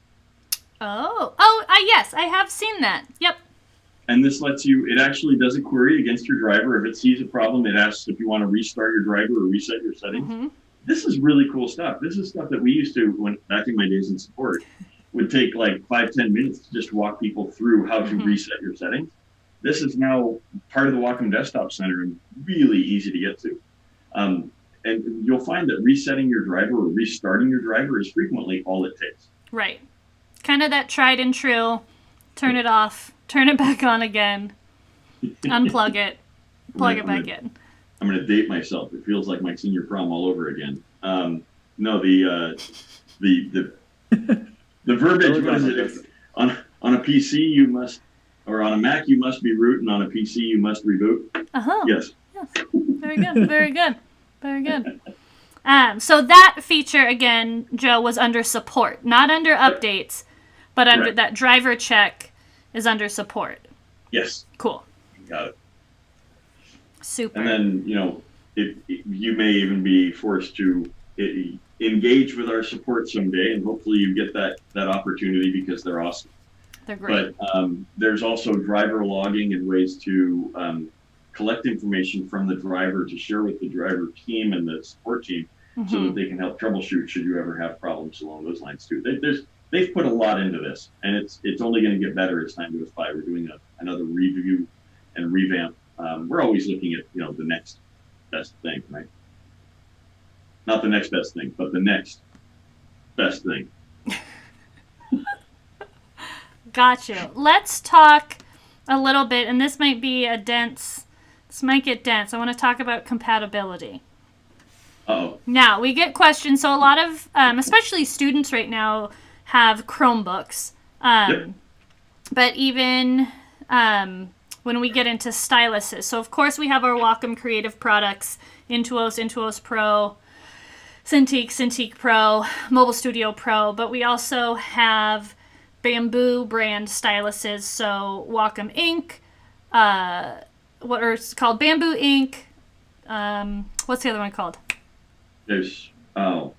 Yes, I have seen that. Yep. And this lets you, it actually does a query against your driver. If it sees a problem, it asks if you want to restart your driver or reset your settings. This is really cool stuff. This is stuff that we used to, back in my days in support, would take like 5-10 minutes to just walk people through how to reset your settings. This is now part of the Wacom Desktop Center and really easy to get to. And you'll find that resetting your driver or restarting your driver is frequently all it takes. Right. Kind of that tried and true. Turn it off, turn it back on again, unplug it, plug it back in. I'm going to date myself. It feels like my senior prom all over again. No, the verbiage, what is it? On a PC, you must, or on a Mac, you must be root, and on a PC, you must reboot. Yes. Very good. Very good. Very good. So that feature, again, Joe, was under support, not under updates, but under that driver check is under support. Yes. Cool. Got it. Super. And then, you may even be forced to engage with our support someday, and hopefully you get that opportunity because they're awesome. They're great. But there's also driver logging and ways to collect information from the driver to share with the driver team and the support team so that they can help troubleshoot should you ever have problems along those lines too. They've put a lot into this, and it's only going to get better as time goes by. We're doing another review and revamp. We're always looking at the next best thing, right? Not the next best thing, but the next best thing. Got you. Let's talk a little bit, and this might get dense. I want to talk about compatibility. Now, we get questions. So a lot of, especially students right now, have Chromebooks. But even when we get into styluses. So, of course, we have our Wacom Creative products, Intuos Pro, Cintiq Pro, Mobile Studio Pro. But we also have Bamboo brand styluses. So, Wacom Ink, what are called Bamboo Ink. What's the other one called? There's Pop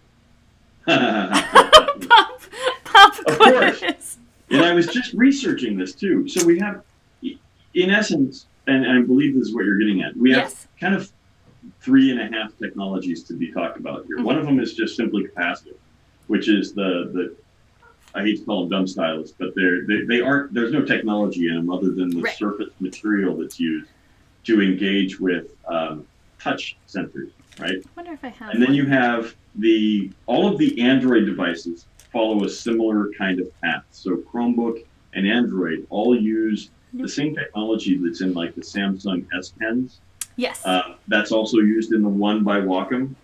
of course. And I was just researching this too. So we have, in essence, and I believe this is what you're getting at, we have kind of 3.5 technologies to be talked about here. One of them is just simply capacitive, which is the I hate to call them dumb stylus, but they aren't. There's no technology in them other than the surface material that's used to engage with touch sensors, right? I wonder if I have. And then you have all of the Android devices follow a similar kind of path. So Chromebook and Android all use the same technology that's in like the Samsung S Pens. Yes. That's also used in the One by Wacom.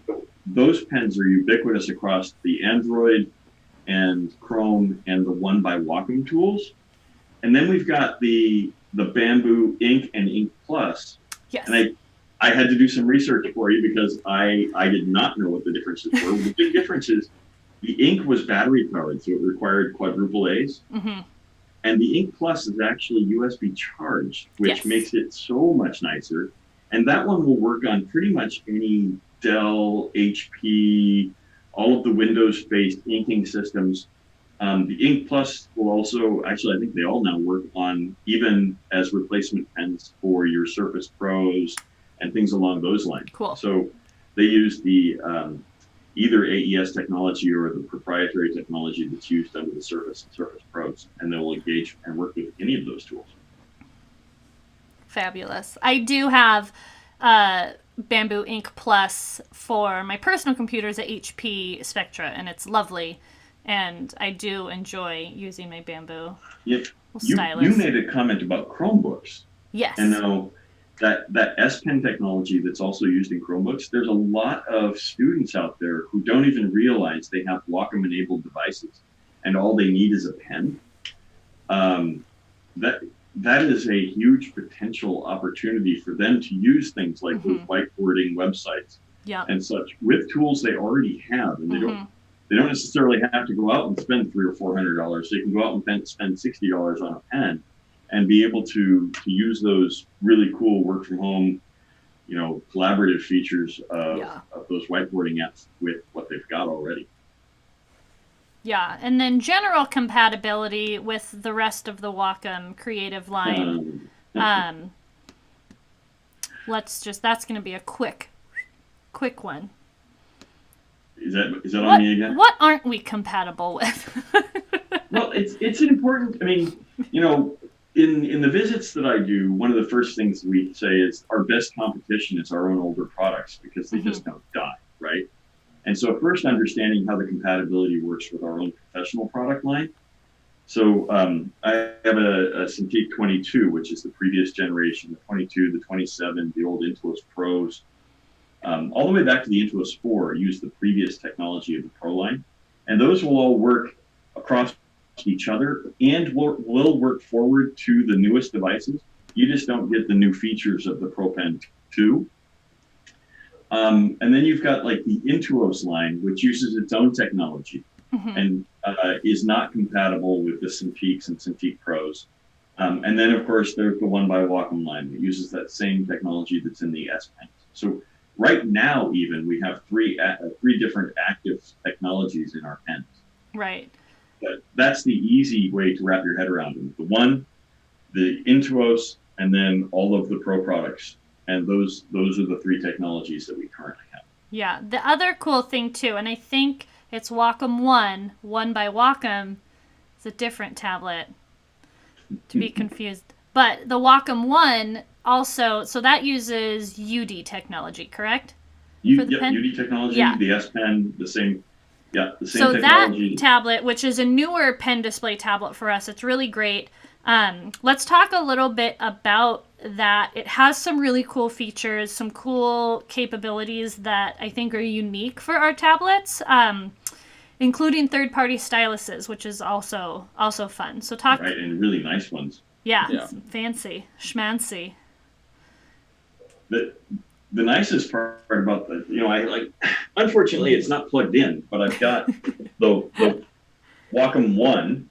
So those pens are ubiquitous across the Android and Chrome and the One by Wacom tools. And then we've got the Bamboo Ink and Ink Plus. Yes. And I had to do some research for you because I did not know what the differences were. The big difference is the ink was battery powered, so it required quadruple A's. And the Ink Plus is actually USB charged, which makes it so much nicer. And that one will work on pretty much any Dell, HP, all of the Windows-based inking systems. The Ink Plus will also, actually, I think they all now work on even as replacement pens for your Surface Pros and things along those lines. Cool. So they use the either AES technology or the proprietary technology that's used under the Surface and Surface Pros, and they'll engage and work with any of those tools. Fabulous. I do have Bamboo Ink Plus for my personal computers at HP Spectra, and it's lovely, and I do enjoy using my Bamboo stylus. You made a comment about Chromebooks. Yes. And now that S Pen technology that's also used in Chromebooks, there's a lot of students out there who don't even realize they have Wacom enabled devices and all they need is a pen. That is a huge potential opportunity for them to use things like those whiteboarding websites and such with tools they already have, and they don't necessarily have to go out and spend $300 or $400. They can go out and spend $60 on a pen and be able to use those really cool work from home, collaborative features of those whiteboarding apps with what they've got already. Yeah, and then general compatibility with the rest of the Wacom creative line. That's going to be a quick one. Is that on me again? What aren't we compatible with? Well, it's an important. I mean, in the visits that I do, one of the first things we say is our best competition is our own older products because they just don't die, right? And so first understanding how the compatibility works with our own professional product line. So I have a Cintiq 22, which is the previous generation, the 22, the 27, the old Intuos Pros. All the way back to the Intuos 4 use the previous technology of the Pro line. And those will all work across each other and will work forward to the newest devices. You just don't get the new features of the Pro Pen 2. And then you've got like the Intuos line, which uses its own technology and is not compatible with the Cintiqs and Cintiq Pros. And then, of course, there's the One by Wacom line that uses that same technology that's in the S Pen. So right now, even, we have three different active technologies in our pens. Right. But that's the easy way to wrap your head around them. The One, the Intuos, and then all of the Pro products. And those are the three technologies that we currently have. Yeah. The other cool thing, too, and I think it's Wacom One by Wacom. It's a different tablet, to be confused. But the Wacom One also, so that uses UD technology, correct? UD technology, the S Pen, the same technology. So that tablet, which is a newer pen display tablet for us, it's really great. Let's talk a little bit about that. It has some really cool features, some cool capabilities that I think are unique for our tablets, including third-party styluses, which is also fun. So talk. Right, and really nice ones. Yeah. Fancy, schmancy. The nicest part about unfortunately it's not plugged in, but I've got the Wacom One.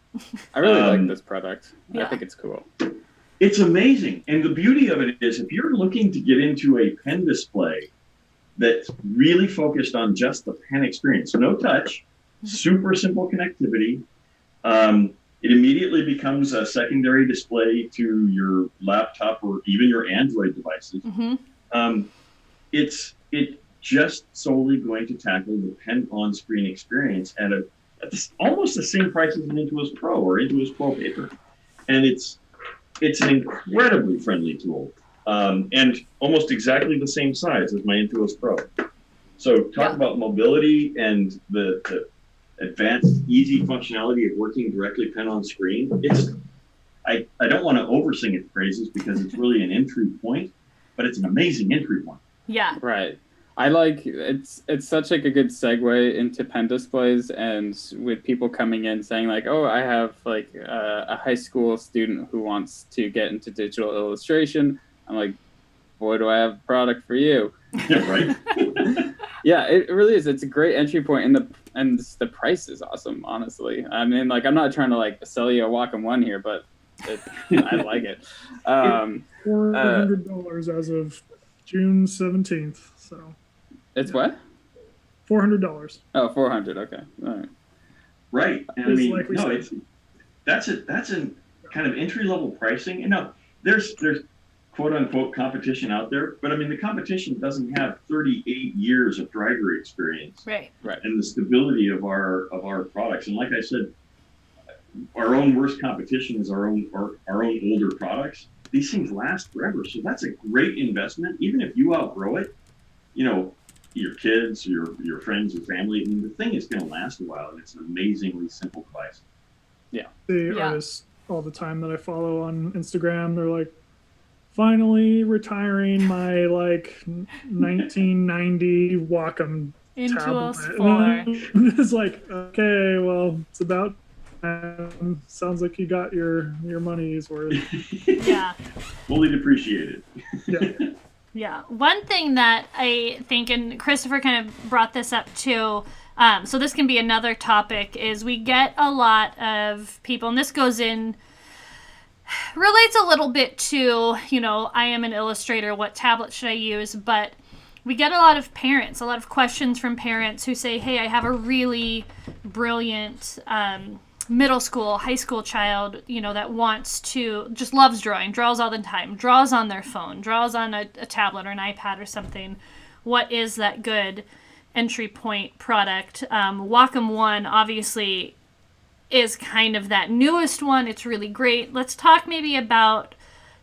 I really like this product. I think it's cool. It's amazing. And the beauty of it is if you're looking to get into a pen display that's really focused on just the pen experience, no touch, super simple connectivity, it immediately becomes a secondary display to your laptop or even your Android devices. It's just solely going to tackle the pen on-screen experience at almost the same price as an Intuos Pro or Intuos Pro Paper. And it's an incredibly friendly tool and almost exactly the same size as my Intuos Pro. So talk about mobility and the advanced, easy functionality of working directly pen on screen. I don't want to oversing its praises because it's really an entry point, but it's an amazing entry point. Yeah. Right. I like it's such like a good segue into pen displays, and with people coming in saying like, oh, I have like a high school student who wants to get into digital illustration. I'm like, boy, do I have a product for you. Yeah, right. Yeah, it really is. It's a great entry point, and the price is awesome, honestly. I mean, like, I'm not trying to like sell you a Wacom One here, but I like it. $400 as of June 17th. So it's what? $400. Oh, 400. Okay, all right. Right. And I mean, that's a kind of entry level pricing. And no, there's quote unquote competition out there, but I mean the competition doesn't have 38 years of driver experience, right, and the stability of our products. And like I said, our own worst competition is our own older products. These things last forever, so that's a great investment. Even if you outgrow it, your kids, your friends, your family, I mean, the thing is going to last a while, and it's an amazingly simple device. The artists all the time that I follow on Instagram, they're like, finally retiring my like 1990 Wacom Intuos tablet. 4. And it's like, okay, well, it's about sounds like you got your money's worth. Yeah. Fully depreciated. Yeah. Yeah. One thing that I think, and Christopher kind of brought this up too, so this can be another topic, is we get a lot of people, and this goes in, relates a little bit to, I am an illustrator, what tablet should I use? But we get a lot of parents, a lot of questions from parents who say, hey, I have a really brilliant middle school, high school child, that wants to, just loves drawing, draws all the time, draws on their phone, draws on a tablet or an iPad or something. What is that good entry point product? Wacom One obviously is kind of that newest one. It's really great. Let's talk maybe about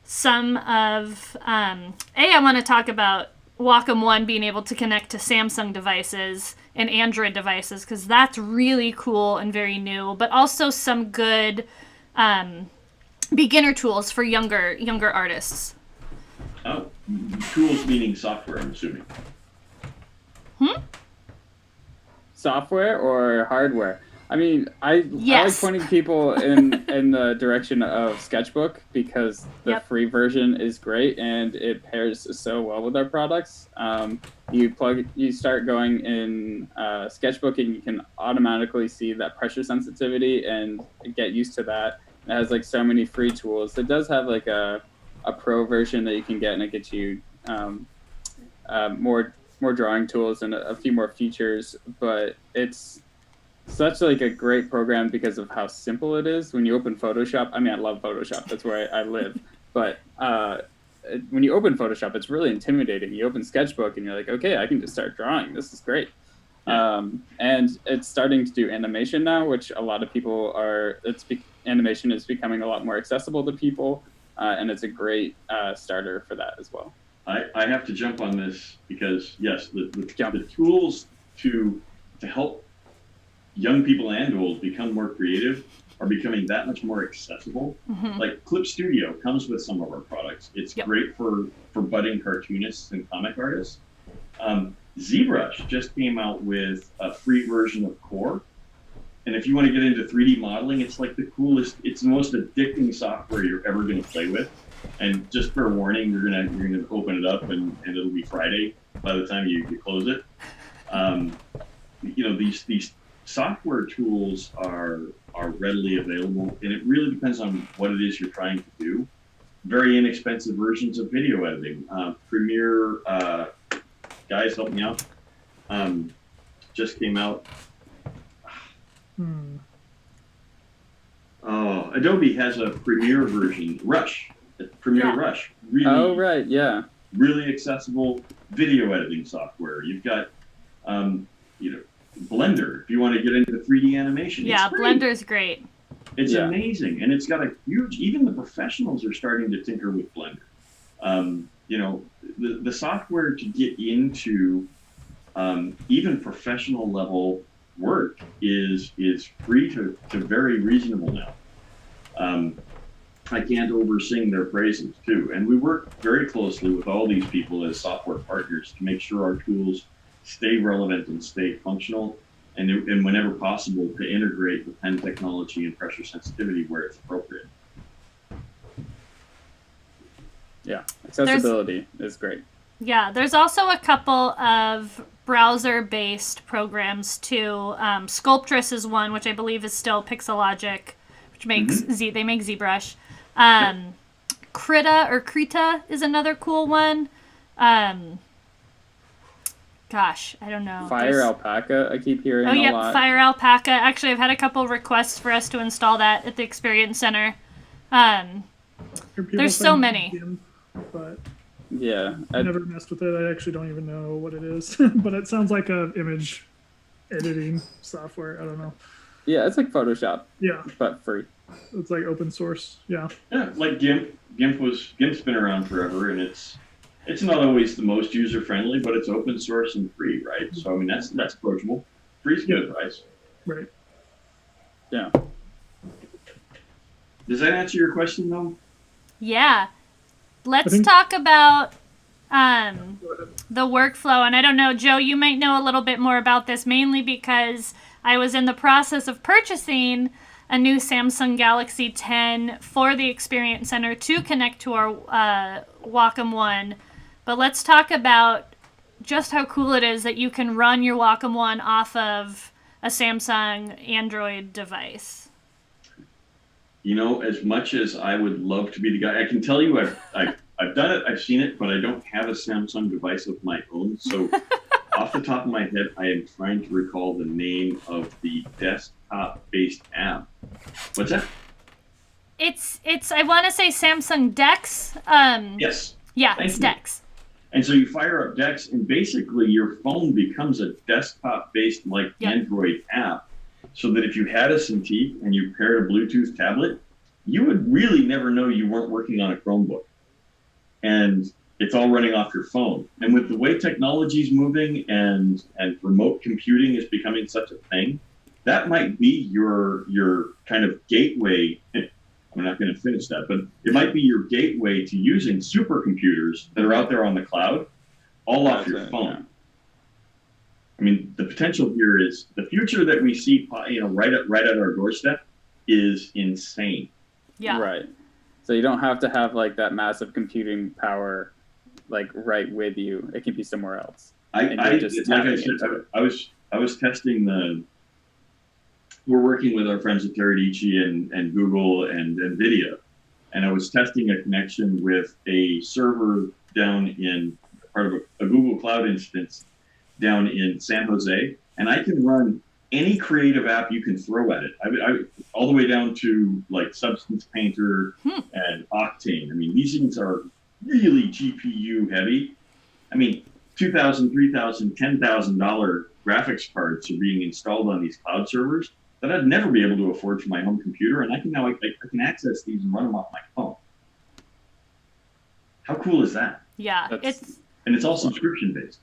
some of, I want to talk about Wacom One being able to connect to Samsung devices and Android devices, because that's really cool and very new, but also some good beginner tools for younger artists. Oh, tools meaning software, I'm assuming. Software or hardware? I mean, I Yes. like pointing people in the direction of Sketchbook, because the free version is great and it pairs so well with our products. You start going in Sketchbook and you can automatically see that pressure sensitivity and get used to that. It has like so many free tools. It does have like a pro version that you can get, and it gets you more drawing tools and a few more features, but it's such like a great program because of how simple it is. When you open Photoshop, I mean, I love Photoshop, that's where I live, but when you open Photoshop, it's really intimidating. You open Sketchbook and you're like, okay, I can just start drawing, this is great. And it's starting to do animation now, which a lot of people animation is becoming a lot more accessible to people, and it's a great starter for that as well. I have to jump on this because yes, the tools to help young people and old become more creative are becoming that much more accessible. Mm-hmm. Like Clip Studio comes with some of our products. It's great for budding cartoonists and comic artists. ZBrush just came out with a free version of Core. And if you want to get into 3D modeling, it's like the coolest, it's the most addicting software you're ever going to play with. And just for a warning, you're gonna open it up and it'll be Friday by the time you close it. These software tools are readily available, and it really depends on what it is you're trying to do. Very inexpensive versions of video editing. Premiere, guys, help me out. Just came out. Oh, Adobe has a Premiere version. Rush. Rush. Really, really accessible video editing software. You've got, Blender, if you want to get into 3D animation. Yeah, Blender's great. It's amazing, and it's got a huge. Even the professionals are starting to tinker with Blender. The software to get into even professional level work is free to very reasonable now. I can't oversing their praises too, and we work very closely with all these people as software partners to make sure our tools stay relevant and stay functional, and whenever possible to integrate with pen technology and pressure sensitivity where it's appropriate. Yeah, accessibility is great. Yeah, there's also a couple of browser-based programs too. Sculptress is one, which I believe is still Pixelogic, which makes they make ZBrush. Krita is another cool one. Gosh, I don't know. Fire Alpaca, I keep hearing a lot. Fire Alpaca. Actually, I've had a couple requests for us to install that at the Experience Center. There's so many. But yeah, I never messed with it. I actually don't even know what it is, but it sounds like a image editing software. I don't know. Yeah, it's like Photoshop. Yeah, but free. It's like open source. Yeah. Yeah, like GIMP. GIMP's been around forever, and it's not always the most user friendly, but it's open source and free, right? So I mean that's approachable. Free's good price. Right. Yeah. Does that answer your question though? Yeah. let's think- talk about the workflow. And I don't know, Joe, you might know a little bit more about this, mainly because I was in the process of purchasing a new Samsung Galaxy 10 for the Experience Center to connect to our Wacom One. But let's talk about just how cool it is that you can run your Wacom One off of a Samsung Android device. You know, as much as I would love to be the guy, I can tell you I've done it, I've seen it, but I don't have a Samsung device of my own. So off the top of my head, I am trying to recall the name of the desktop-based app. What's that? It's I want to say Samsung Dex. Yes. Yeah, Thank it's you. Dex. And so you fire up Dex, and basically your phone becomes a desktop-based like Yep. Android app, so that if you had a Cintiq and you paired a Bluetooth tablet, you would really never know you weren't working on a Chromebook. And it's all running off your phone. And with the way technology is moving and remote computing is becoming such a thing, that might be your kind of gateway. I'm not going to finish that, but it might be your gateway to using supercomputers that are out there on the cloud, all off your phone. Yeah. I mean, the potential here is the future that we see, right at our doorstep, is insane. Yeah. Right. So you don't have to have like that massive computing power, like right with you. It can be somewhere else. And you're just Like I tapping said, into it. I was testing we're working with our friends at Teradici and Google and NVIDIA, and I was testing a connection with a server down in part of a Google Cloud instance down in San Jose, and I can run any creative app you can throw at it. I all the way down to like Substance Painter and Octane. I mean, these things are really GPU heavy. I mean, $2,000, $3,000, $10,000 graphics cards are being installed on these cloud servers that I'd never be able to afford for my home computer, and I can access these and run them off my phone. How cool is that? Yeah. That's- And it's all subscription based.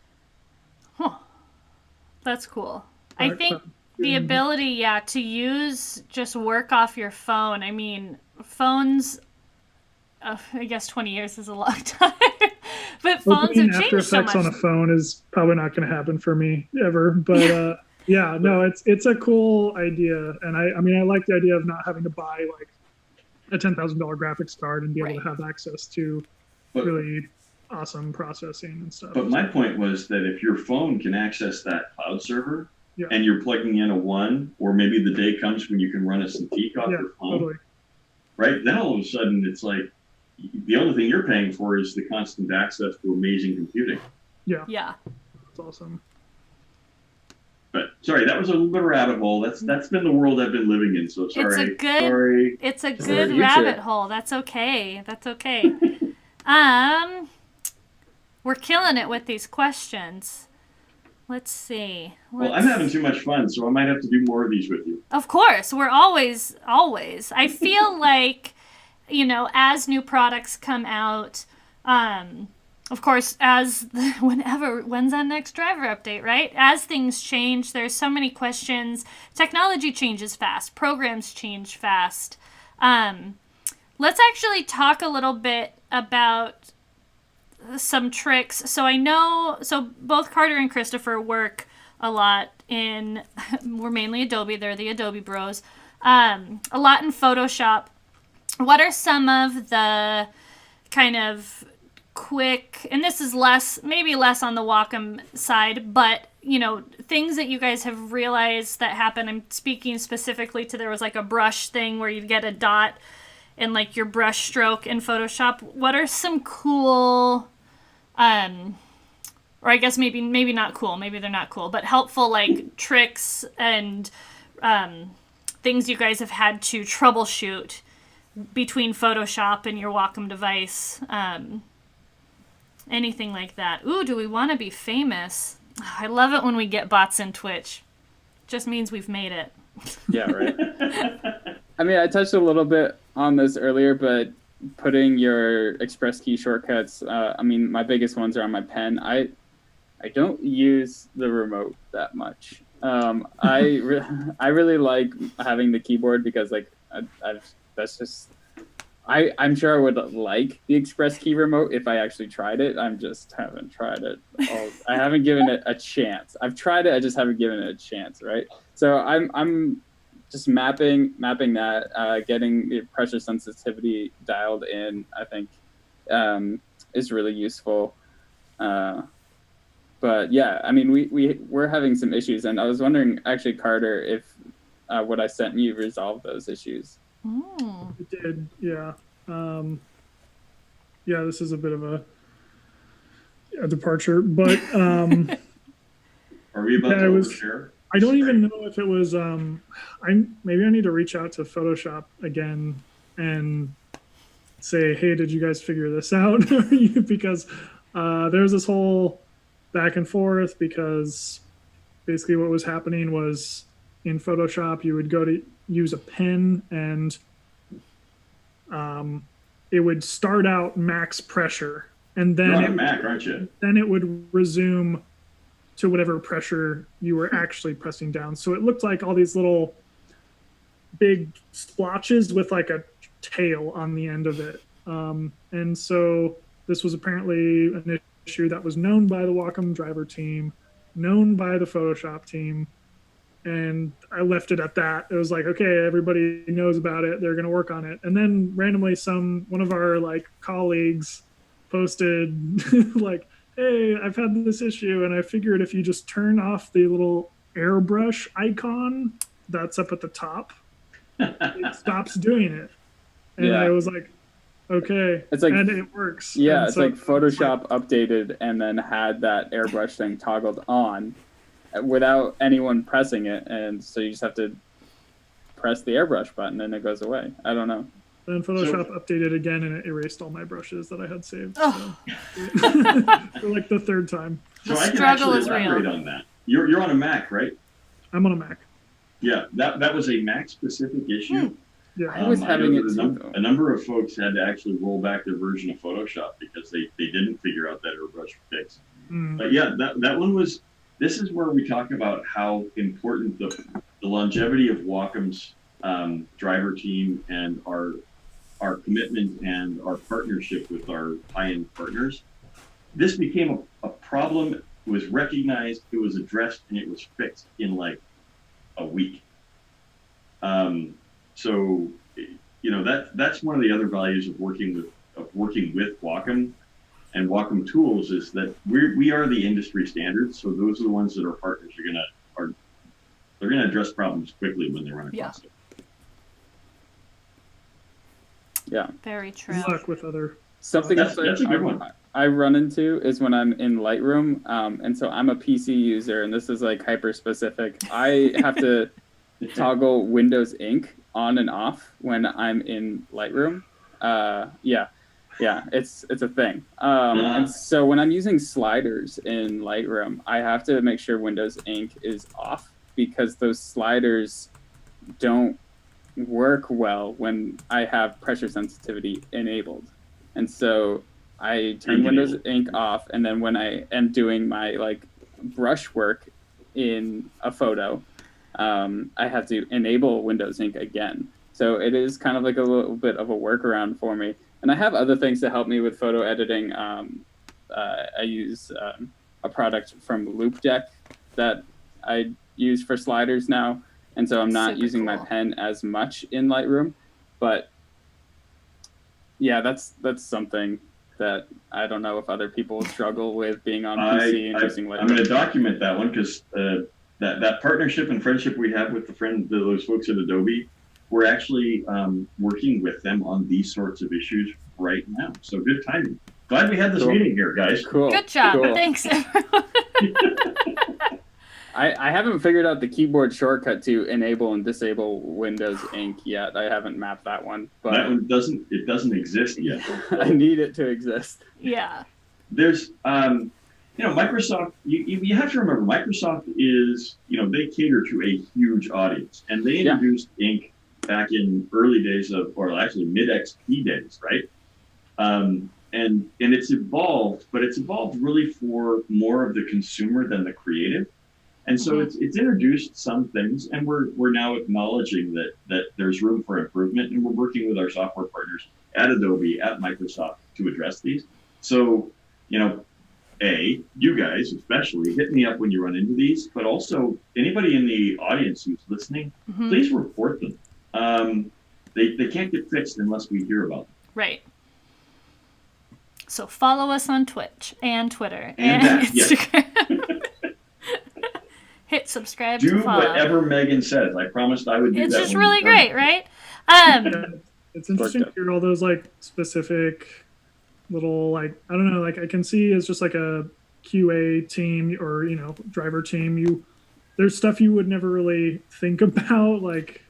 That's cool. I think the ability, to use just work off your phone. I mean, phones, I guess 20 years is a long time, but phones Opening have After changed so Effects much. on a phone is probably not going to happen for me ever. But yeah, no, it's a cool idea, and I mean I like the idea of not having to buy like a $10,000 graphics card and be able Right. to have access to But- really awesome processing and stuff. But my point was that if your phone can access that cloud server, Yeah. and you're plugging in a One, or maybe the day comes when you can run a Cintiq off Yeah, your phone, totally. right? Then all of a sudden it's like the only thing you're paying for is the constant access to amazing computing. Yeah, Yeah. it's awesome. But sorry, that was a little bit of a rabbit hole. That's been the world I've been living in. So sorry. It's a good- Sorry. It's a Just good for you rabbit two. hole. That's okay. That's okay. We're killing it with these questions. Let's see. Well, I'm having too much fun, so I might have to do more of these with you. Of course, we're always. I feel like, as new products come out, of course, when's that next driver update, right? As things change, there's so many questions. Technology changes fast. Programs change fast. Let's actually talk a little bit about some tricks. So both Carter and Christopher work a lot we're mainly Adobe, they're the Adobe bros, a lot in Photoshop. What are some of the kind of quick, and this is maybe less on the Wacom side, but things that you guys have realized that happen? I'm speaking specifically to, there was like a brush thing where you'd get a dot in like your brush stroke in Photoshop. What are some cool, or I guess maybe not cool, maybe they're not cool, but helpful like tricks and things you guys have had to troubleshoot between Photoshop and your Wacom device? Anything like that. Ooh, do we want to be famous? I love it when we get bots in Twitch. Just means we've made it. Yeah, right. I mean, I touched a little bit on this earlier, but putting your express key shortcuts, I mean, my biggest ones are on my pen. I don't use the remote that much. I really like having the keyboard because, like, that's just I'm sure I would like the Express Key remote if I actually tried it. I just haven't tried it. I haven't given it a chance. I've tried it. I just haven't given it a chance. Right. So I'm just mapping that, getting the pressure sensitivity dialed in. I think is really useful. But yeah, I mean, we're having some issues, and I was wondering, actually, Carter, if what I sent you resolved those issues. Mm. It did, yeah. Yeah, this is a bit of a departure, but Are we about to overshare? I don't even know if it was. Maybe I need to reach out to Photoshop again and say, hey, did you guys figure this out? Because there's this whole back and forth, because basically what was happening was in Photoshop, you would go to use a pen and it would start out max pressure, and then You're on a Mac, aren't you? then it would resume to whatever pressure you were actually pressing down. So it looked like all these little big splotches with like a tail on the end of it. And so this was apparently an issue that was known by the Wacom driver team, known by the Photoshop team. And I left it at that. It was like, okay, everybody knows about it. They're going to work on it. And then randomly one of our like colleagues posted like, hey, I've had this issue, and I figured if you just turn off the little airbrush icon that's up at the top, it stops doing it. And Yeah. I was like, okay, It's like, and it works. Yeah, and it's so like Photoshop updated and then had that airbrush thing toggled on without anyone pressing it, and so you just have to press the airbrush button and it goes away. I don't know. Then Photoshop updated again, and it erased all my brushes that I had saved. Oh. So. For like the third time. So The I can struggle actually is real. elaborate on that. You're on a Mac, right? I'm on a Mac. Yeah, that was a Mac specific issue. Yeah. I was know having it that too, a number of folks had to actually roll back their version of Photoshop because they didn't figure out that airbrush fix. Mm. But yeah, that one was. This is where we talk about how important the longevity of Wacom's driver team and our commitment and our partnership with our high-end partners. This became a problem. It was recognized, it was addressed, and it was fixed in like a week. So, you know, that's one of the other values of working with Wacom and Wacom tools is that we are the industry standards. So those are the ones that our partners they're gonna address problems quickly when they run across it. Yeah. Very true. Good luck with other. Something That's else a good one. I run into is when I'm in Lightroom, and so I'm a PC user, and this is like hyper specific. I have to toggle Windows Ink on and off when I'm in Lightroom. Yeah, it's a thing. And so when I'm using sliders in Lightroom, I have to make sure Windows Ink is off because those sliders don't work well when I have pressure sensitivity enabled. And so I turn Windows Ink off, and then when I am doing my like brush work in a photo, I have to enable Windows Ink again. So it is kind of like a little bit of a workaround for me. And I have other things to help me with photo editing. I use a product from Loopdeck that I use for sliders now. And so I'm not using my pen as much in Lightroom. But yeah, that's something that I don't know if other people struggle with being on PC and using Lightroom. I'm going to document that one because that partnership and friendship we have with those folks at Adobe, we're actually working with them on these sorts of issues right now. So good timing. Glad we had this meeting here, guys. Cool. Good job. Cool. Thanks, everyone. I haven't figured out the keyboard shortcut to enable and disable Windows Ink yet. I haven't mapped that one, but That one doesn't exist yet. I need it to exist. Yeah. There's Microsoft, you have to remember, Microsoft is, they cater to a huge audience, and they introduced Ink back in early days or actually mid-XP days, right? And it's evolved, but it's evolved really for more of the consumer than the creative. And so it's introduced some things, and we're now acknowledging that there's room for improvement, and we're working with our software partners at Adobe, at Microsoft to address these. So, you guys especially hit me up when you run into these, but also anybody in the audience who's listening, please report them. They can't get fixed unless we hear about them. Right. So follow us on Twitch and Twitter and Instagram. Yes. Hit subscribe do to follow. Whatever Megan says. I promised I would do that. It's just really great, right? It's interesting to hear all those like specific little like I don't know, like I can see as just like a QA team or driver team. There's stuff you would never really think about like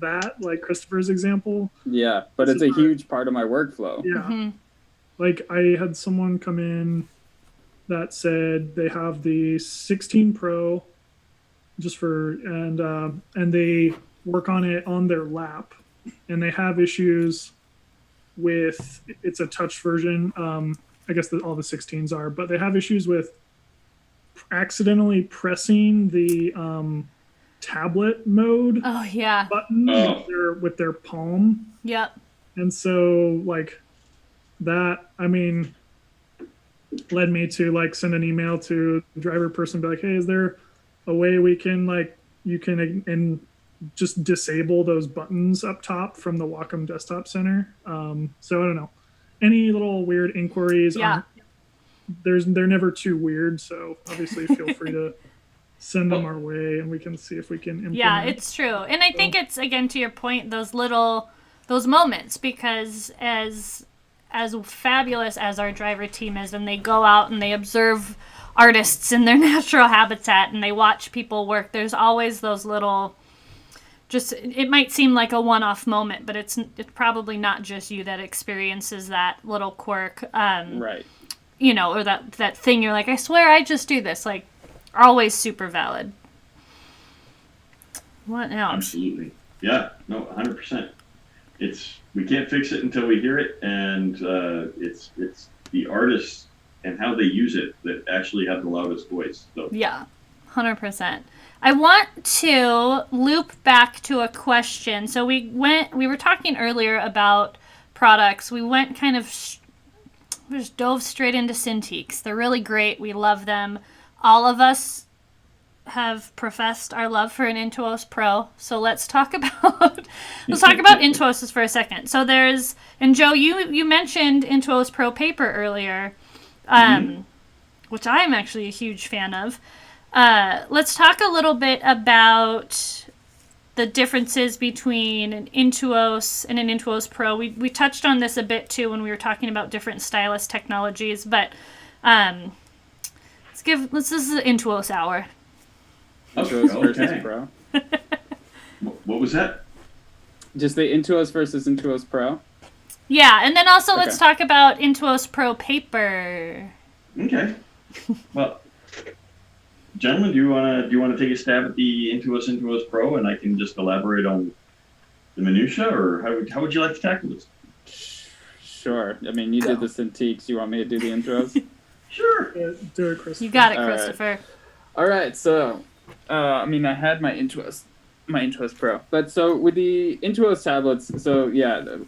that, like Christopher's example. Yeah, but it's a huge part of my workflow. Yeah. Like I had someone come in that said they have the 16 Pro and they work on it on their lap and they have issues with it's a touch version. I guess all the 16s are, but they have issues with accidentally pressing the tablet mode button with their palm. Yep. And so like that, led me to like send an email to the driver person, be like, hey, is there a way we can you can just disable those buttons up top from the Wacom Desktop Center? So I don't know. Any little weird inquiries? Yeah. They're never too weird, so obviously feel free to send them our way, and we can see if we can implement. Yeah, it's true, and I think it's again to your point, those moments, because as fabulous as our driver team is, and they go out and they observe artists in their natural habitat and they watch people work, there's always those little, it might seem like a one-off moment, but it's probably not just you that experiences that little quirk. Right. Or that thing you're like, I swear I just do this. Like, always super valid. What else? Absolutely. Yeah. No, 100%. We can't fix it until we hear it, and it's the artists and how they use it that actually have the loudest voice. So. Yeah, 100%. I want to loop back to a question. So we were talking earlier about products. We went we just dove straight into Cintiqs. They're really great. We love them. All of us have professed our love for an Intuos Pro. So let's talk about Intuos for a second. So and Joe, you mentioned Intuos Pro Paper earlier, which I'm actually a huge fan of. Let's talk a little bit about the differences between an Intuos and an Intuos Pro. We touched on this a bit too when we were talking about different stylus technologies, but this is the Intuos hour. Intuos versus Pro. What was that? Just the Intuos versus Intuos Pro. Yeah, and then also let's talk about Intuos Pro Paper. Okay. Well, gentlemen, do you want to take a stab at the Intuos Pro, and I can just elaborate on the minutia, or how would you like to tackle this? Sure. You did the Cintiqs. You want me to do the Intros? Sure. Do it, Christopher. You got it, Christopher. All right. So, I had my Intuos Pro, but so with the Intuos tablets, so yeah.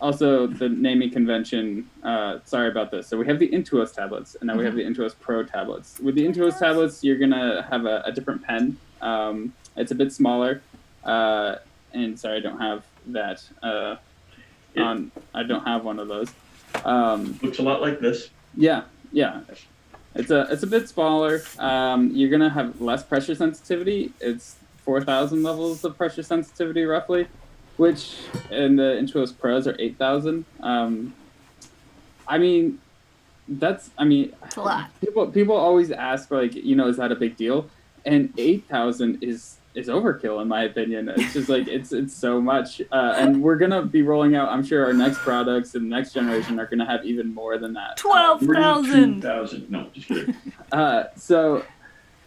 Also, the naming convention, sorry about this. So we have the Intuos tablets, and now we have the Intuos Pro tablets. With the Intuos tablets, you're going to have a different pen. It's a bit smaller. And sorry, I don't have that I don't have one of those. Looks a lot like this. Yeah. It's a bit smaller. You're going to have less pressure sensitivity. It's 4,000 levels of pressure sensitivity, roughly. Which in the Intuos Pros are 8,000. That's a lot. People always ask is that a big deal? And 8,000 is overkill in my opinion. It's just it's so much. And we're gonna be rolling out. I'm sure our next products and next generation are gonna have even more than that. 12,000. 2,000. No, just kidding. So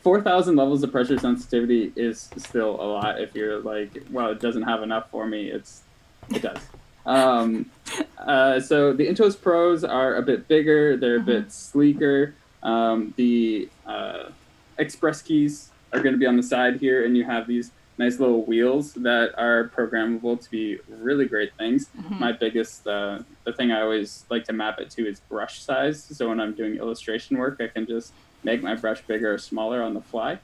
4,000 levels of pressure sensitivity is still a lot. If you're it doesn't have enough for me, it does. So the Intuos Pros are a bit bigger. They're a bit sleeker. The express keys are going to be on the side here, and you have these nice little wheels that are programmable to be really great things. My biggest, the thing I always like to map it to is brush size. So when I'm doing illustration work, I can just make my brush bigger or smaller on the fly.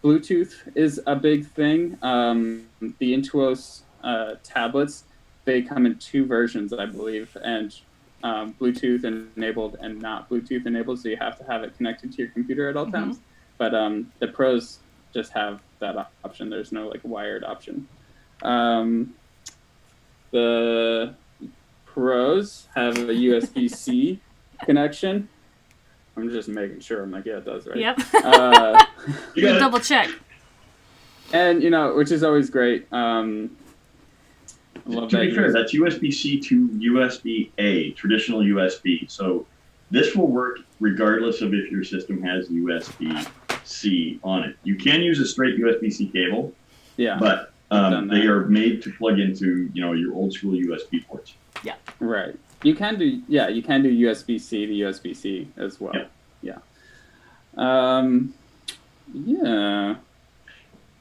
Bluetooth is a big thing. The Intuos tablets, they come in 2 versions, I believe, and Bluetooth enabled and not Bluetooth enabled, so you have to have it connected to your computer at all times. But the Pros just have that option. There's no like wired option. The Pros have a USB-C connection. I'm just making sure. I'm like, yeah, it does, right? Yep. You gotta- Double check. And, which is always great. I love to that. be fair, that's USB-C to USB-A, traditional USB. So this will work regardless of if your system has USB-C on it. You can use a straight USB-C cable, but they are made to plug into, your old school USB ports. Yeah. Right. You can do USB-C to USB-C as well. Yep. Yeah.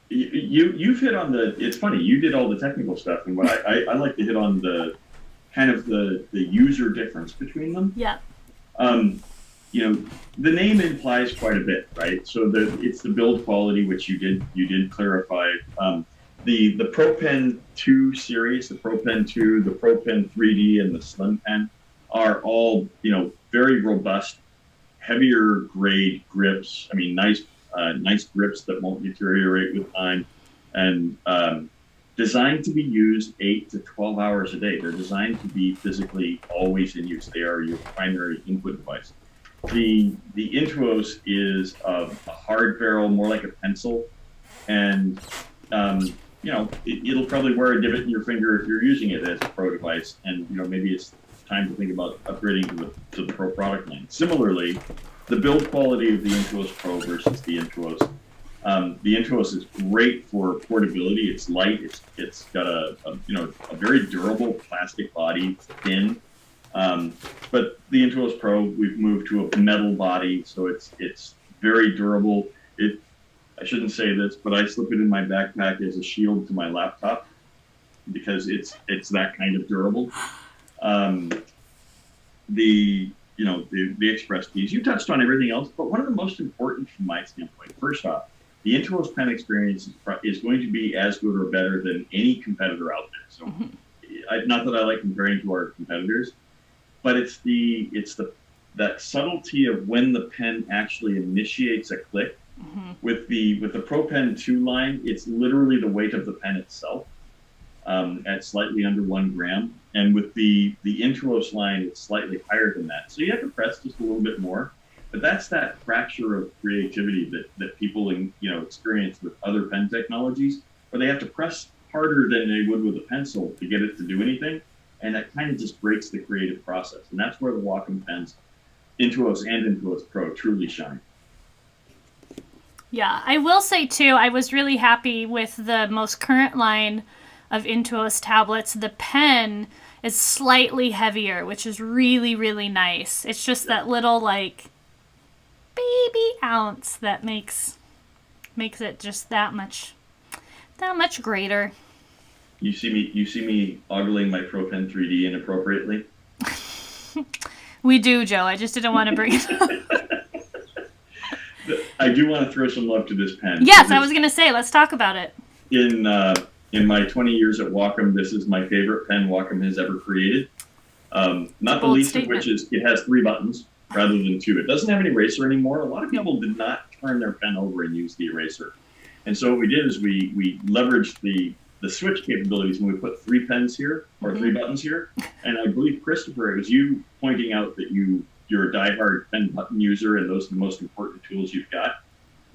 You've hit on it's funny, you did all the technical stuff, and what I like to hit on the kind of the user difference between them. Yeah. The name implies quite a bit, right? So it's the build quality, which you did clarify. The Pro Pen 2 series, the Pro Pen 2, the Pro Pen 3D, and the Slim Pen are all, very robust, heavier grade grips. I mean, nice grips that won't deteriorate with time, and designed to be used 8 to 12 hours a day. They're designed to be physically always in use. They are your primary input device. The Intuos is a hard barrel, more like a pencil, and it'll probably wear a divot in your finger if you're using it as a pro device, and maybe it's time to think about upgrading to the Pro product line. Similarly, the build quality of the Intuos Pro versus the Intuos. The Intuos is great for portability. It's light. It's got a very durable plastic body, thin. But the Intuos Pro, we've moved to a metal body, so it's very durable. I shouldn't say this, but I slip it in my backpack as a shield to my laptop because it's that kind of durable. The Express keys. You touched on everything else, but one of the most important from my standpoint, first off, the Intuos pen experience is going to be as good or better than any competitor out there. So, not that I like comparing to our competitors, but it's that subtlety of when the pen actually initiates a click. With the Pro Pen 2 line, it's literally the weight of the pen itself at slightly under 1 gram. And with the Intuos line, it's slightly higher than that. So you have to press just a little bit more. But that's that fracture of creativity that people experience with other pen technologies, where they have to press harder than they would with a pencil to get it to do anything. And that kind of just breaks the creative process. And that's where the Wacom pens, Intuos and Intuos Pro, truly shine. Yeah, I will say too, I was really happy with the most current line of Intuos tablets. The pen is slightly heavier, which is really, really nice. It's just that little baby ounce that makes it just that much greater. You see me ogling my Pro Pen 3D inappropriately? We do, Joe. I just didn't want to bring it up. I do want to throw some love to this pen. Yes, I was going to say, let's talk about it. In my 20 years at Wacom, this is my favorite pen Wacom has ever created. Not the least of which is it has 3 buttons rather than 2. It doesn't have an eraser anymore. A lot of people did not turn their pen over and use the eraser. And so what we did is we leveraged the switch capabilities, and we put 3 pens here, or 3 buttons here. And I believe, Christopher, it was you pointing out that you're a diehard pen button user, and those are the most important tools you've got.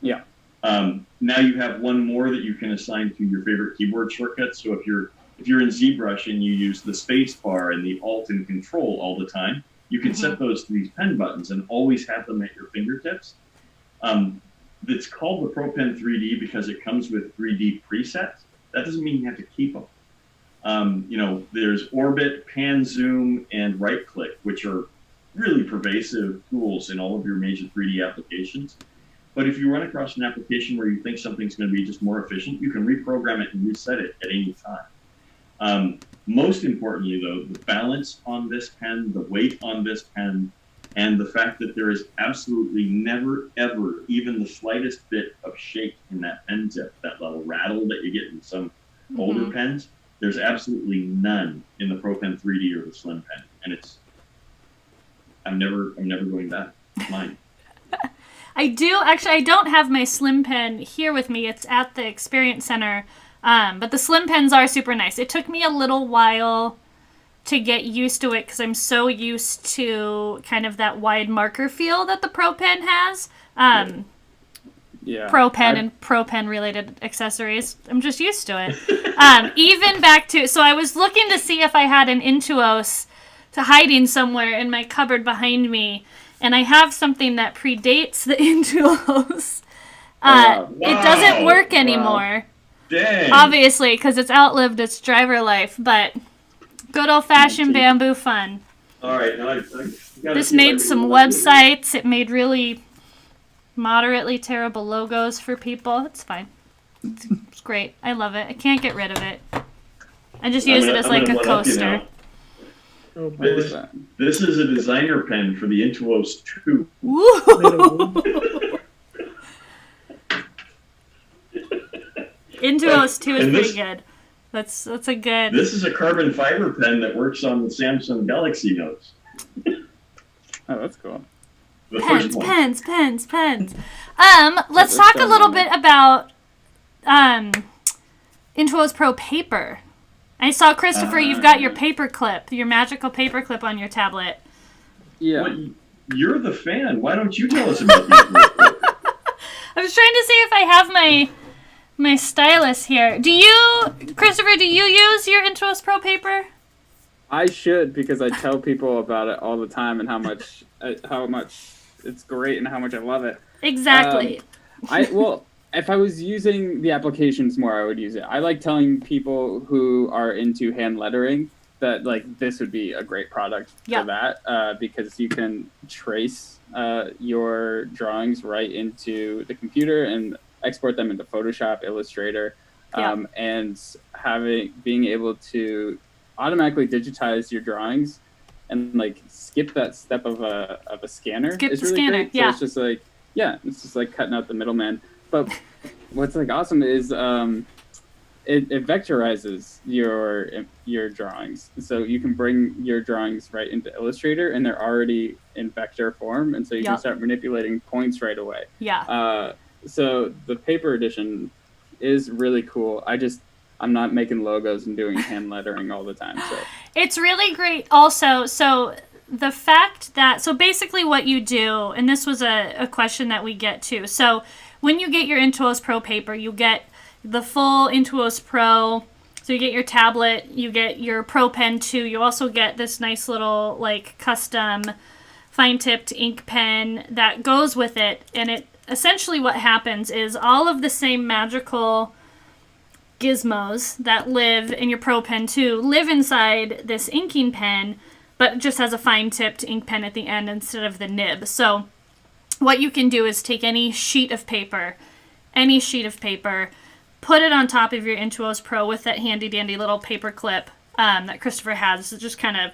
Yeah. Now you have one more that you can assign to your favorite keyboard shortcuts. So if you're in ZBrush and you use the space bar and the Alt and Control all the time, you can set those to these pen buttons and always have them at your fingertips. It's called the Pro Pen 3D because it comes with 3D presets. That doesn't mean you have to keep them. There's Orbit, Pan Zoom, and Right Click, which are really pervasive tools in all of your major 3D applications. But if you run across an application where you think something's going to be just more efficient, you can reprogram it and reset it at any time. Most importantly, though, the balance on this pen, the weight on this pen, and the fact that there is absolutely never, ever, even the slightest bit of shake in that pen tip, that little rattle that you get in some older pens, there's absolutely none in the Pro Pen 3D or the Slim Pen. And I'm never going back. It's mine. I don't have my Slim Pen here with me. It's at the Experience Center. But the Slim Pens are super nice. It took me a little while to get used to it because I'm so used to kind of that wide marker feel that the Pro Pen has. Pro Pen and Pro Pen related accessories. I'm just used to it. Even back to, so I was looking to see if I had an Intuos to hiding somewhere in my cupboard behind me, and I have something that predates the Intuos. It doesn't work anymore. Dang. Obviously, because it's outlived its driver life, but good old-fashioned bamboo fun. All right. This made some websites. It made really moderately terrible logos for people. It's fine. It's great. I love it. I can't get rid of it. I just use it as like a coaster. Oh, boy. This is a designer pen for the Intuos 2. Woo! Intuos 2 is pretty good. That's a good... This is a carbon fiber pen that works on the Samsung Galaxy Notes. Oh, that's cool. Pens. Let's talk a little bit about Intuos Pro paper. I saw, Christopher, you've got your paper clip, your magical paper clip on your tablet. Yeah. Well, you're the fan. Why don't you tell us about these? I was trying to see if I have my stylus here. Christopher, do you use your Intuos Pro paper? I should, because I tell people about it all the time and how much it's great and how much I love it. Exactly. If I was using the applications more, I would use it. I like telling people who are into hand lettering that like this would be a great product for that, because you can trace your drawings right into the computer and export them into Photoshop, Illustrator, and being able to automatically digitize your drawings and like skip that step of a scanner. Skip is the really scanner, great. So it's just like cutting out the middleman. But what's like awesome is it vectorizes your drawings, so you can bring your drawings right into Illustrator, and they're already in vector form, and so you can start manipulating points right away. So the paper edition is really cool. I'm not making logos and doing hand lettering all the time. So it's really great also. So the fact that, so basically what you do, and this was a question that we get too. So when you get your Intuos Pro paper, you get the full Intuos Pro. So you get your tablet, you get your Pro Pen 2. You also get this nice little like custom fine-tipped ink pen that goes with it. And it essentially what happens is all of the same magical gizmos that live in your Pro Pen 2 live inside this inking pen, but just has a fine-tipped ink pen at the end instead of the nib. So what you can do is take any sheet of paper, put it on top of your Intuos Pro with that handy-dandy little paper clip that Christopher has. It just kind of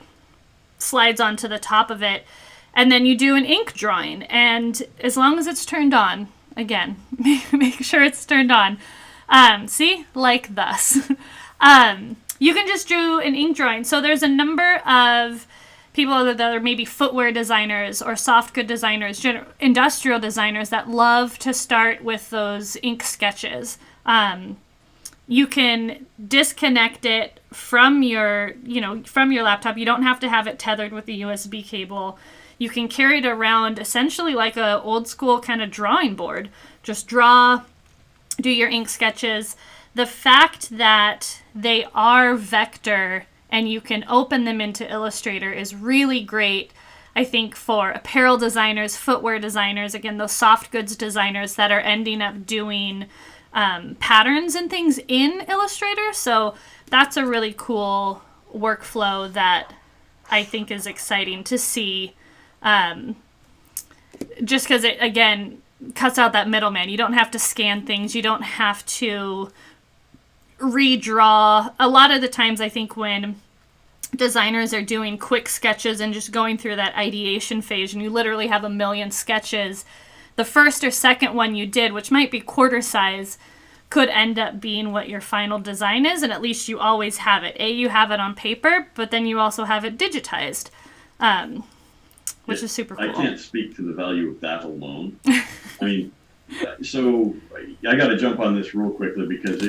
slides onto the top of it. And then you do an ink drawing. And as long as it's turned on, again, make sure it's turned on. See? Like thus. You can just do an ink drawing. So there's a number of people that are maybe footwear designers or soft good designers, industrial designers that love to start with those ink sketches. You can disconnect it from your laptop. You don't have to have it tethered with the USB cable. You can carry it around essentially like a old school kind of drawing board. Just do your ink sketches. The fact that they are vector and you can open them into Illustrator is really great, I think, for apparel designers, footwear designers, again, those soft goods designers that are ending up doing patterns and things in Illustrator. So that's a really cool workflow that I think is exciting to see. Just because it, again, cuts out that middleman. You don't have to scan things. You don't have to redraw. A lot of the times, I think when designers are doing quick sketches and just going through that ideation phase, and you literally have a million sketches, the first or second one you did, which might be quarter size, could end up being what your final design is, and at least you always have it. You have it on paper, but then you also have it digitized, which is super cool. I can't speak to the value of that alone. I mean, so I got to jump on this real quickly because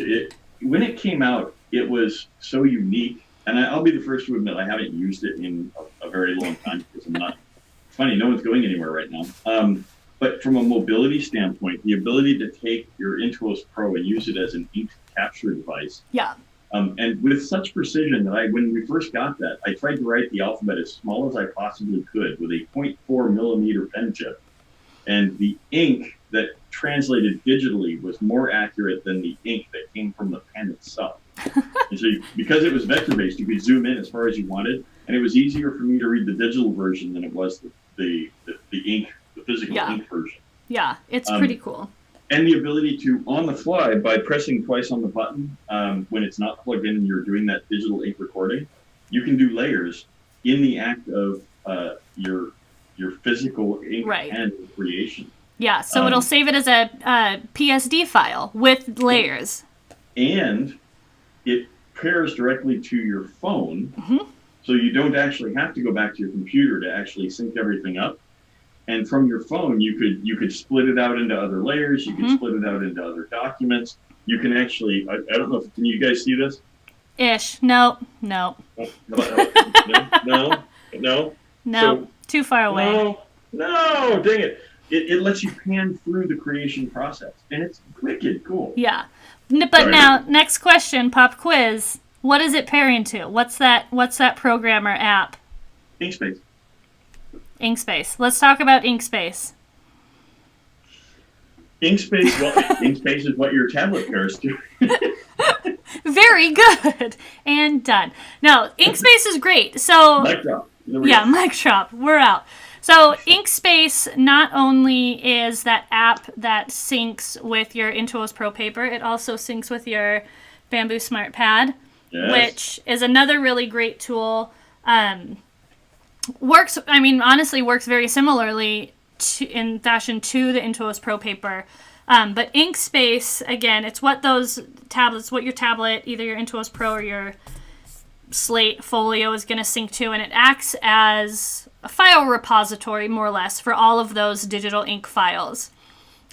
when it came out, it was so unique. And I'll be the first to admit I haven't used it in a very long time because I'm not. It's funny, no one's going anywhere right now. But from a mobility standpoint, the ability to take your Intuos Pro and use it as an ink capture device. Yeah. And with such precision that when we first got that, I tried to write the alphabet as small as I possibly could with a 0.4 millimeter pen tip. And the ink that translated digitally was more accurate than the ink that came from the pen itself. And so because it was vector-based, you could zoom in as far as you wanted, and it was easier for me to read the digital version than it was the ink, the physical ink version. Yeah, it's pretty cool. And the ability to, on the fly, by pressing twice on the button, when it's not plugged in and you're doing that digital ink recording, you can do layers in the act of your physical ink pen creation. Yeah, so it'll save it as a PSD file with layers. And it pairs directly to your phone, so you don't actually have to go back to your computer to actually sync everything up. And from your phone, you could split it out into other layers. You can split it out into other documents. You can actually, I don't know, can you guys see this? Ish. No. No. So, too far away. No, dang it. It lets you pan through the creation process, and it's wicked cool. Yeah. But now, next question, pop quiz. What is it pairing to? What's that program or app? Inkspace. Inkspace. Let's talk about Inkspace. Inkspace is what your tablet pairs to. Very good. And done. No, Inkspace is great. So Mic drop. Mic drop. We're out. So Inkspace not only is that app that syncs with your Intuos Pro paper, it also syncs with your Bamboo Smart Pad, which is another really great tool. Works very similarly in fashion to the Intuos Pro paper. But Inkspace, again, it's what your tablet, either your Intuos Pro or your Slate Folio is going to sync to, and it acts as a file repository, more or less, for all of those digital ink files.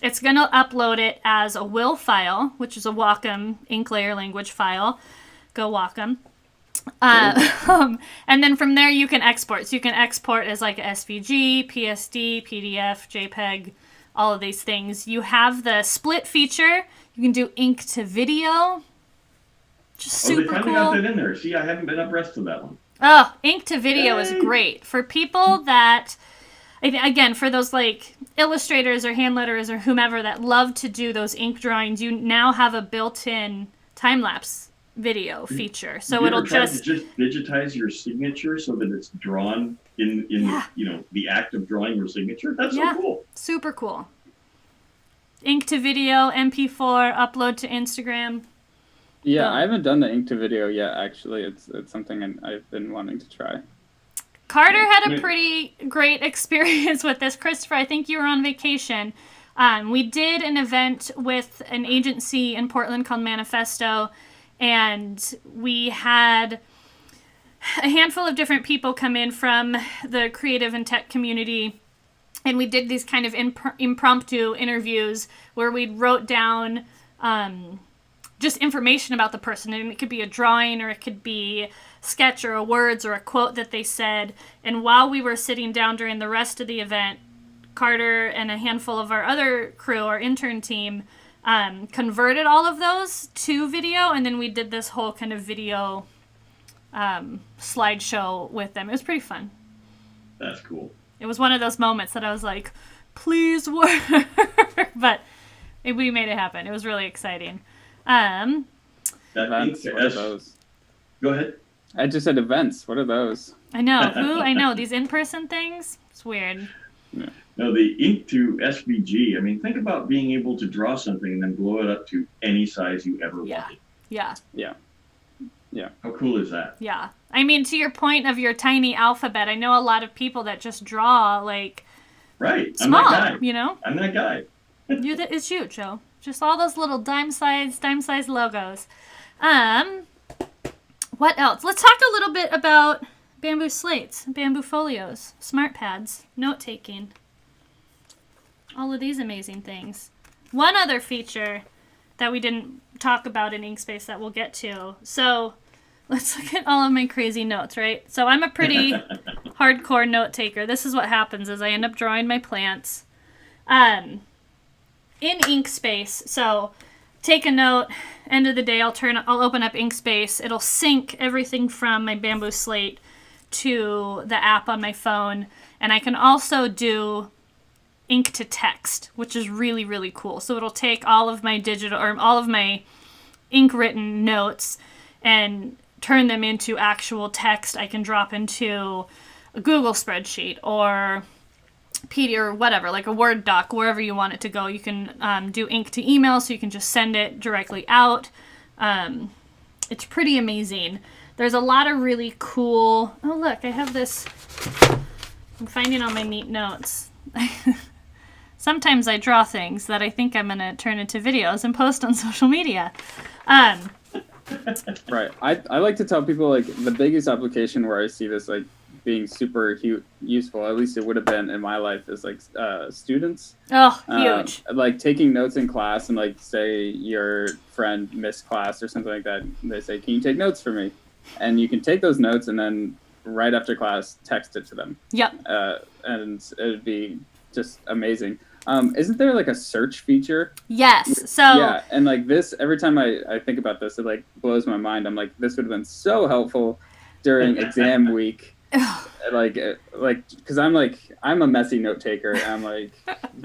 It's going to upload it as a WIL file, which is a Wacom ink layer language file. Go Wacom. And then from there you can export. So you can export as like a SVG, PSD, PDF, JPEG, all of these things. You have the split feature. You can do ink to video. Just super cool. They finally got that in there. See, I haven't been abreast of that one. Oh, ink to video is great. For people that, again, for those like illustrators or hand letters or whomever that love to do those ink drawings, you now have a built-in time-lapse video feature. So it'll just digitize your signature so that it's drawn in the act of drawing your signature. That's so cool. Super cool. Ink to video, MP4, upload to Instagram. Yeah, I haven't done the ink to video yet, actually. It's something I've been wanting to try. Carter had a pretty great experience with this. Christopher, I think you were on vacation. We did an event with an agency in Portland called Manifesto, and we had a handful of different people come in from the creative and tech community, and we did these kind of impromptu interviews where we wrote down just information about the person, and it could be a drawing or it could be a sketch or a words or a quote that they said. And while we were sitting down during the rest of the event, Carter and a handful of our other crew, our intern team, converted all of those to video, and then we did this whole kind of video slideshow with them. It was pretty fun. That's cool. It was one of those moments that I was like, please work. But we made it happen. It was really exciting. Events, what are those? Go ahead. I just said events. What are those? I know. I know. These in-person things, it's weird. No, the ink to SVG. I mean, think about being able to draw something and then blow it up to any size you ever wanted. Yeah. How cool is that? Yeah. I mean, to your point of your tiny alphabet, I know a lot of people that just draw like Right. small, I'm that guy. you know? I'm that guy. It's huge, Joe. Just all those little dime-sized logos. What else? Let's talk a little bit about bamboo slates, bamboo folios, smart pads, note-taking. All of these amazing things. One other feature that we didn't talk about in Inkspace that we'll get to. So let's look at all of my crazy notes, right? So I'm a pretty hardcore note taker. This is what happens is I end up drawing my plants. In Inkspace, so take a note, end of the day I'll open up Inkspace. It'll sync everything from my bamboo slate to the app on my phone. And I can also do ink to text, which is really, really cool. So it'll take all of my digital or all of my ink written notes and turn them into actual text I can drop into a Google spreadsheet or PDF or whatever, like a Word doc, wherever you want it to go. You can do ink to email, so you can just send it directly out. It's pretty amazing. There's a lot of really cool... Oh, look, I have this... I'm finding all my neat notes. Sometimes I draw things that I think I'm going to turn into videos and post on social media. Right. I like to tell people, like, the biggest application where I see this, like, being super useful, at least it would have been in my life, is, like, students. Oh, huge. Like, taking notes in class and, like, say your friend missed class or something like that. And they say, can you take notes for me? And you can take those notes and then right after class, text it to them. Yep. And it would be just amazing. Isn't there like a search feature? Yes. So yeah, and like this, every time I think about this, it like blows my mind. I'm like, this would have been so helpful during exam week. Because I'm a messy note taker. And I'm like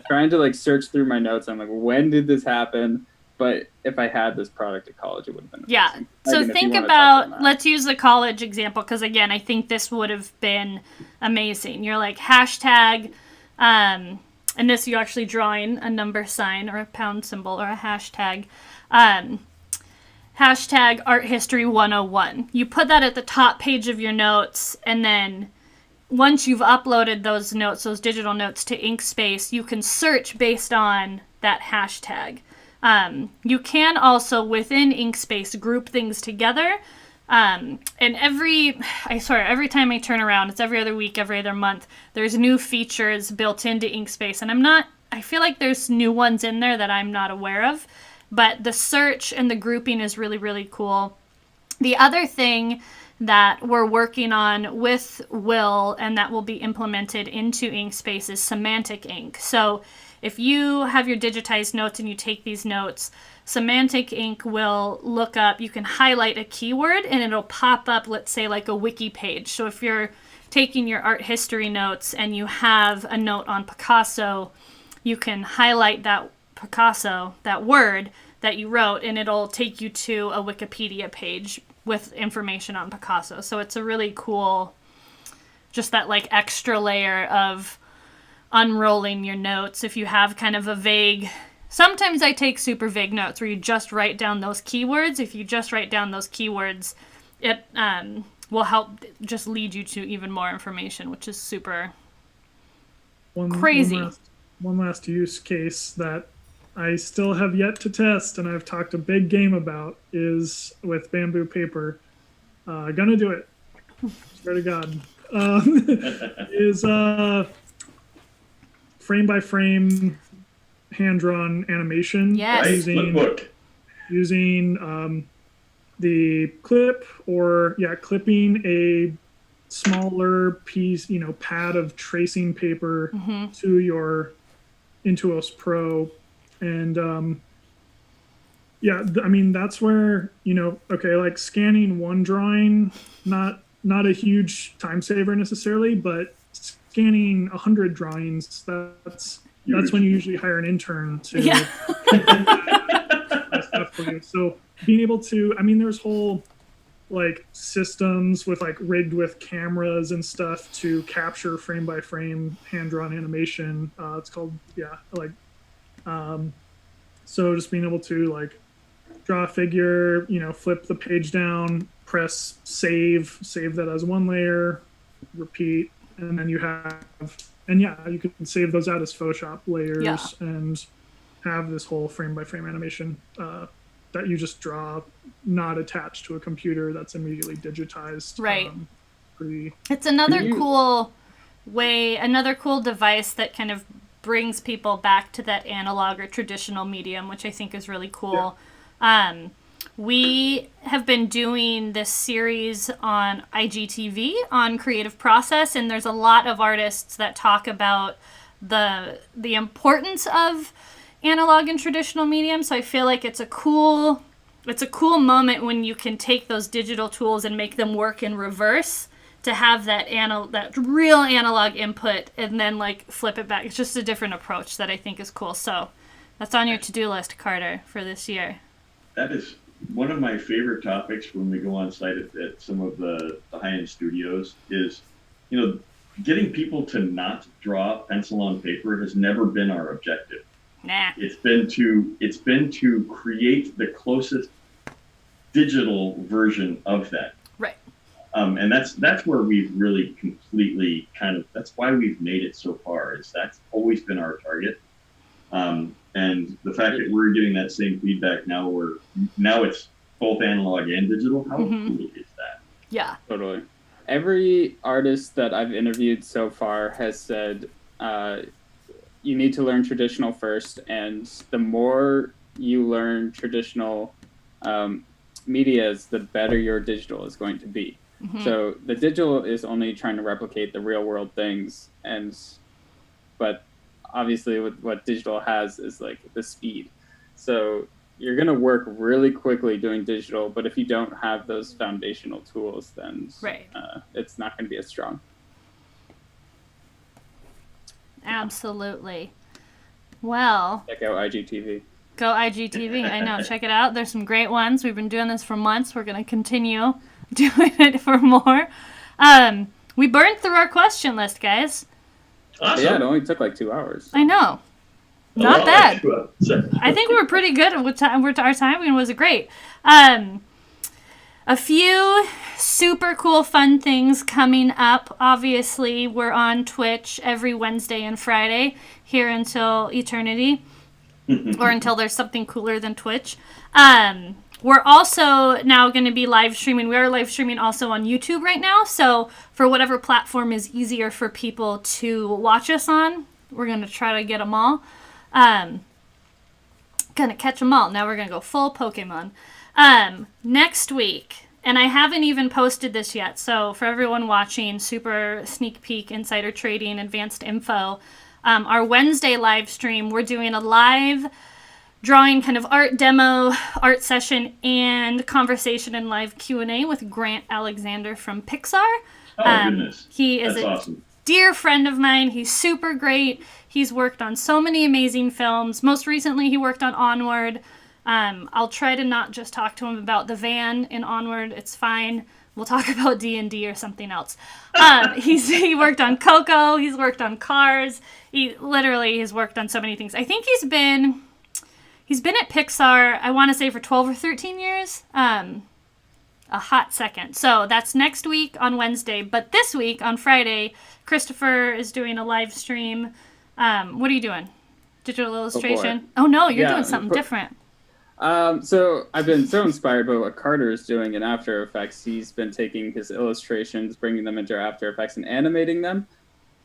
trying to like search through my notes. I'm like, when did this happen? But if I had this product at college, it would have been amazing. Yeah. So Megan, think about, let's use the college example, because again, I think this would have been amazing. You're like hashtag, and this you're actually drawing a number sign or a pound symbol or a hashtag. Hashtag Art History 101. You put that at the top page of your notes, and then once you've uploaded those notes, those digital notes to Inkspace, you can search based on that hashtag. You can also, within Inkspace, group things together. And every time I turn around, it's every other week, every other month, there's new features built into Inkspace. And I feel like there's new ones in there that I'm not aware of. But the search and the grouping is really, really cool. The other thing that we're working on with Will and that will be implemented into Inkspace is semantic ink. So if you have your digitized notes and you take these notes, semantic ink will look up, you can highlight a keyword and it'll pop up, let's say, like a wiki page. So if you're taking your art history notes and you have a note on Picasso, you can highlight that Picasso, that word that you wrote, and it'll take you to a Wikipedia page with information on Picasso. So it's a really cool, just that like extra layer of unrolling your notes. If you have kind of a vague, sometimes I take super vague notes where you just write down those keywords. If you just write down those keywords, it will help just lead you to even more information, which is super crazy. One last use case that I still have yet to test, and I've talked a big game about, is with bamboo paper. Gonna do it. Swear to God. Is frame by frame hand-drawn animation. Yes. Using the clip or clipping a smaller piece, pad of tracing paper to your Intuos Pro. And that's where, like scanning one drawing, not a huge time saver necessarily, but scanning 100 drawings, that's when you usually hire an intern to that stuff for you. So being able to, there's like systems with like rigged with cameras and stuff to capture frame by frame hand drawn animation. It's called so just being able to like draw a figure, flip the page down, press save that as one layer, repeat, and then you can save those out as Photoshop layers and have this whole frame by frame animation that you just draw, not attached to a computer, that's immediately digitized. Right. It's another cool device that kind of brings people back to that analog or traditional medium, which I think is really cool. Yeah. We have been doing this series on IGTV on creative process, and there's a lot of artists that talk about the importance of analog and traditional medium. So I feel like it's a cool moment when you can take those digital tools and make them work in reverse to have that real analog input and then like flip it back. It's just a different approach that I think is cool. So that's on your to-do list, Carter, for this year. That is one of my favorite topics when we go on site at some of the high-end studios is, getting people to not draw pencil on paper has never been our objective. Nah. It's been to create the closest digital version of that. Right. And that's where we've really completely that's why we've made it so far, is that's always been our target. And the fact that we're getting that same feedback now it's both analog and digital, how cool is that? Yeah. Totally. Every artist that I've interviewed so far has said, you need to learn traditional first, and the more you learn traditional medias, the better your digital is going to be. Mm-hmm. So the digital is only trying to replicate the real world things, but obviously what digital has is like the speed. So you're going to work really quickly doing digital, but if you don't have those foundational tools, then it's not going to be as strong. Absolutely. Well, check out IGTV. Go IGTV. I know. Check it out. There's some great ones. We've been doing this for months. We're going to continue doing it for more. We burned through our question list, guys. Awesome. Yeah, it only took like 2 hours. I know. Not bad. I think we were pretty good with time. Our timing was great. A few super cool fun things coming up. Obviously, we're on Twitch every Wednesday and Friday here until eternity, or until there's something cooler than Twitch. We're also now going to be live streaming. We are live streaming also on YouTube right now. So for whatever platform is easier for people to watch us on, we're going to try to get them all. Gonna catch them all. Now we're going to go full Pokemon. Next week, and I haven't even posted this yet, so for everyone watching, super sneak peek, insider trading, advanced info, our Wednesday live stream, we're doing a live drawing kind of art demo, art session, and conversation and live Q&A with Grant Alexander from Pixar. Oh, goodness. He is awesome. Dear friend of mine. He's super great. He's worked on so many amazing films. Most recently, he worked on Onward. I'll try to not just talk to him about the van in Onward. It's fine. We'll talk about D&D or something else. He worked on Coco. He's worked on Cars. He literally has worked on so many things. I think he's been at Pixar, I want to say, for 12 or 13 years. A hot second. So that's next week on Wednesday. But this week on Friday, Christopher is doing a live stream. What are you doing? Digital illustration? Oh no, you're doing something different. So I've been so inspired by what Carter is doing in After Effects. He's been taking his illustrations, bringing them into After Effects and animating them.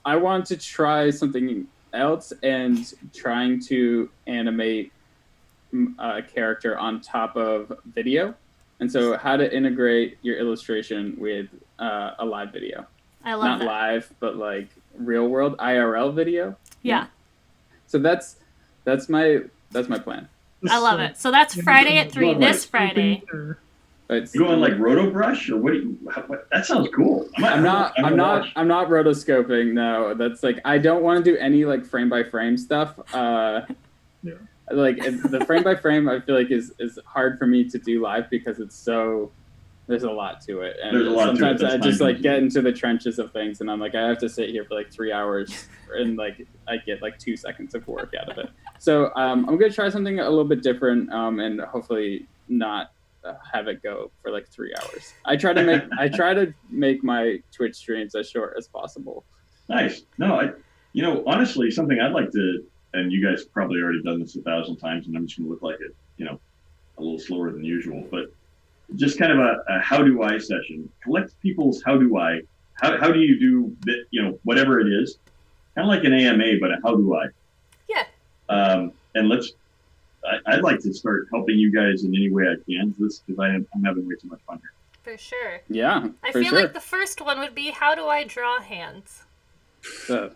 I want to try something else and trying to animate a character on top of video. And so how to integrate your illustration with a live video. I love that. Not live, but like real world IRL video. Yeah. So that's my plan. I love it. So that's Friday at 3, this Friday. You going like roto brush or what? That sounds cool. I'm not rotoscoping. No, that's like, I don't want to do any like frame by frame stuff. Like the frame by frame, I feel like is hard for me to do live because it's so there's a lot to it, and There's a lot to it. sometimes That's I just fine. like get into the trenches of things, and I'm like, I have to sit here for like 3 hours, and like I get like 2 seconds of work out of it. So I'm gonna try something a little bit different, and hopefully not have it go for like 3 hours. I try to make my Twitch streams as short as possible. Nice. No, honestly, something I'd like to, and you guys probably already done this 1,000 times, and I'm just going to look like it, a little slower than usual, but just kind of a how do I session. Collect people's how do I, how do you do that, whatever it is, kind of like an AMA, but a how do I. Yeah. And I'd like to start helping you guys in any way I can, because I'm having way too much fun here. For sure. Yeah, I for feel sure. like the first one would be, how do I draw hands? Don't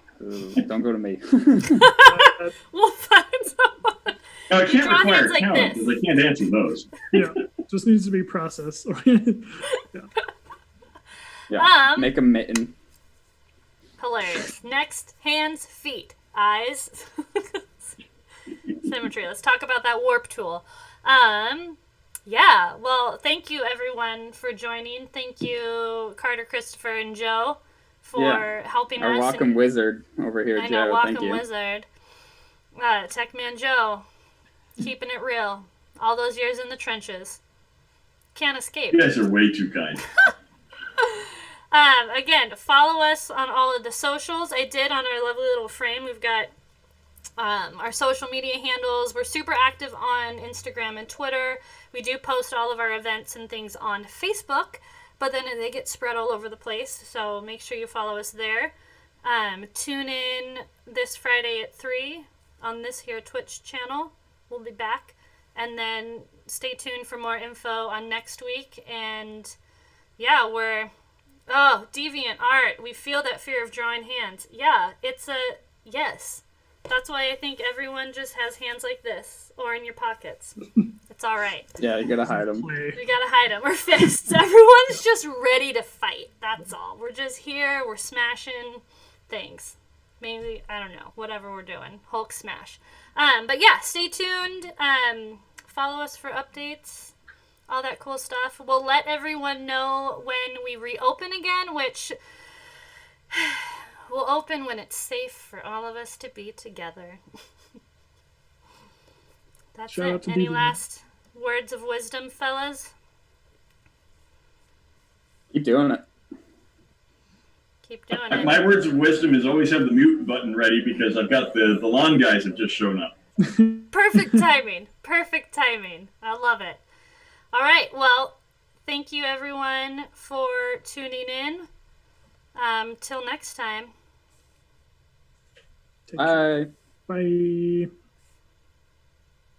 go to me. We'll find someone. No, I can't draw require hands like talent, this. because I can't answer those. Yeah, just needs to be processed. Yeah, make a mitten. Hilarious. Next, hands, feet, eyes. Symmetry. Let's talk about that warp tool. Yeah, well, thank you everyone for joining. Thank you, Carter, Christopher, and Joe for helping Our us. Wacom wizard over here, I Joe. know, Thank Wacom you. Wizard. Techman Joe, keeping it real. All those years in the trenches. Can't escape. You guys are way too kind. Again, follow us on all of the socials. I did on our lovely little frame. We've got our social media handles. We're super active on Instagram and Twitter. We do post all of our events and things on Facebook, but then they get spread all over the place, so make sure you follow us there. Tune in this Friday at 3 on this here Twitch channel. We'll be back. And then stay tuned for more info on next week. And yeah, deviant art. We feel that fear of drawing hands. Yeah, it's a yes. That's why I think everyone just has hands like this or in your pockets. It's all right. Yeah, you gotta hide them. You gotta hide them. Or fists. Everyone's just ready to fight. That's all. We're just here. We're smashing things. Maybe, I don't know, whatever we're doing. Hulk smash. But yeah, stay tuned. Follow us for updates. All that cool stuff. We'll let everyone know when we reopen again, which we'll open when it's safe for all of us to be together. That's Shout out it. to Any Deviant. last words of wisdom, fellas? Keep doing it. Keep doing it. My words of wisdom is always have the mute button ready, because I've got the lawn guys have just shown up. Perfect timing. Perfect timing. I love it. All right. Well, thank you everyone for tuning in. Till next time. Take care. Bye. Bye.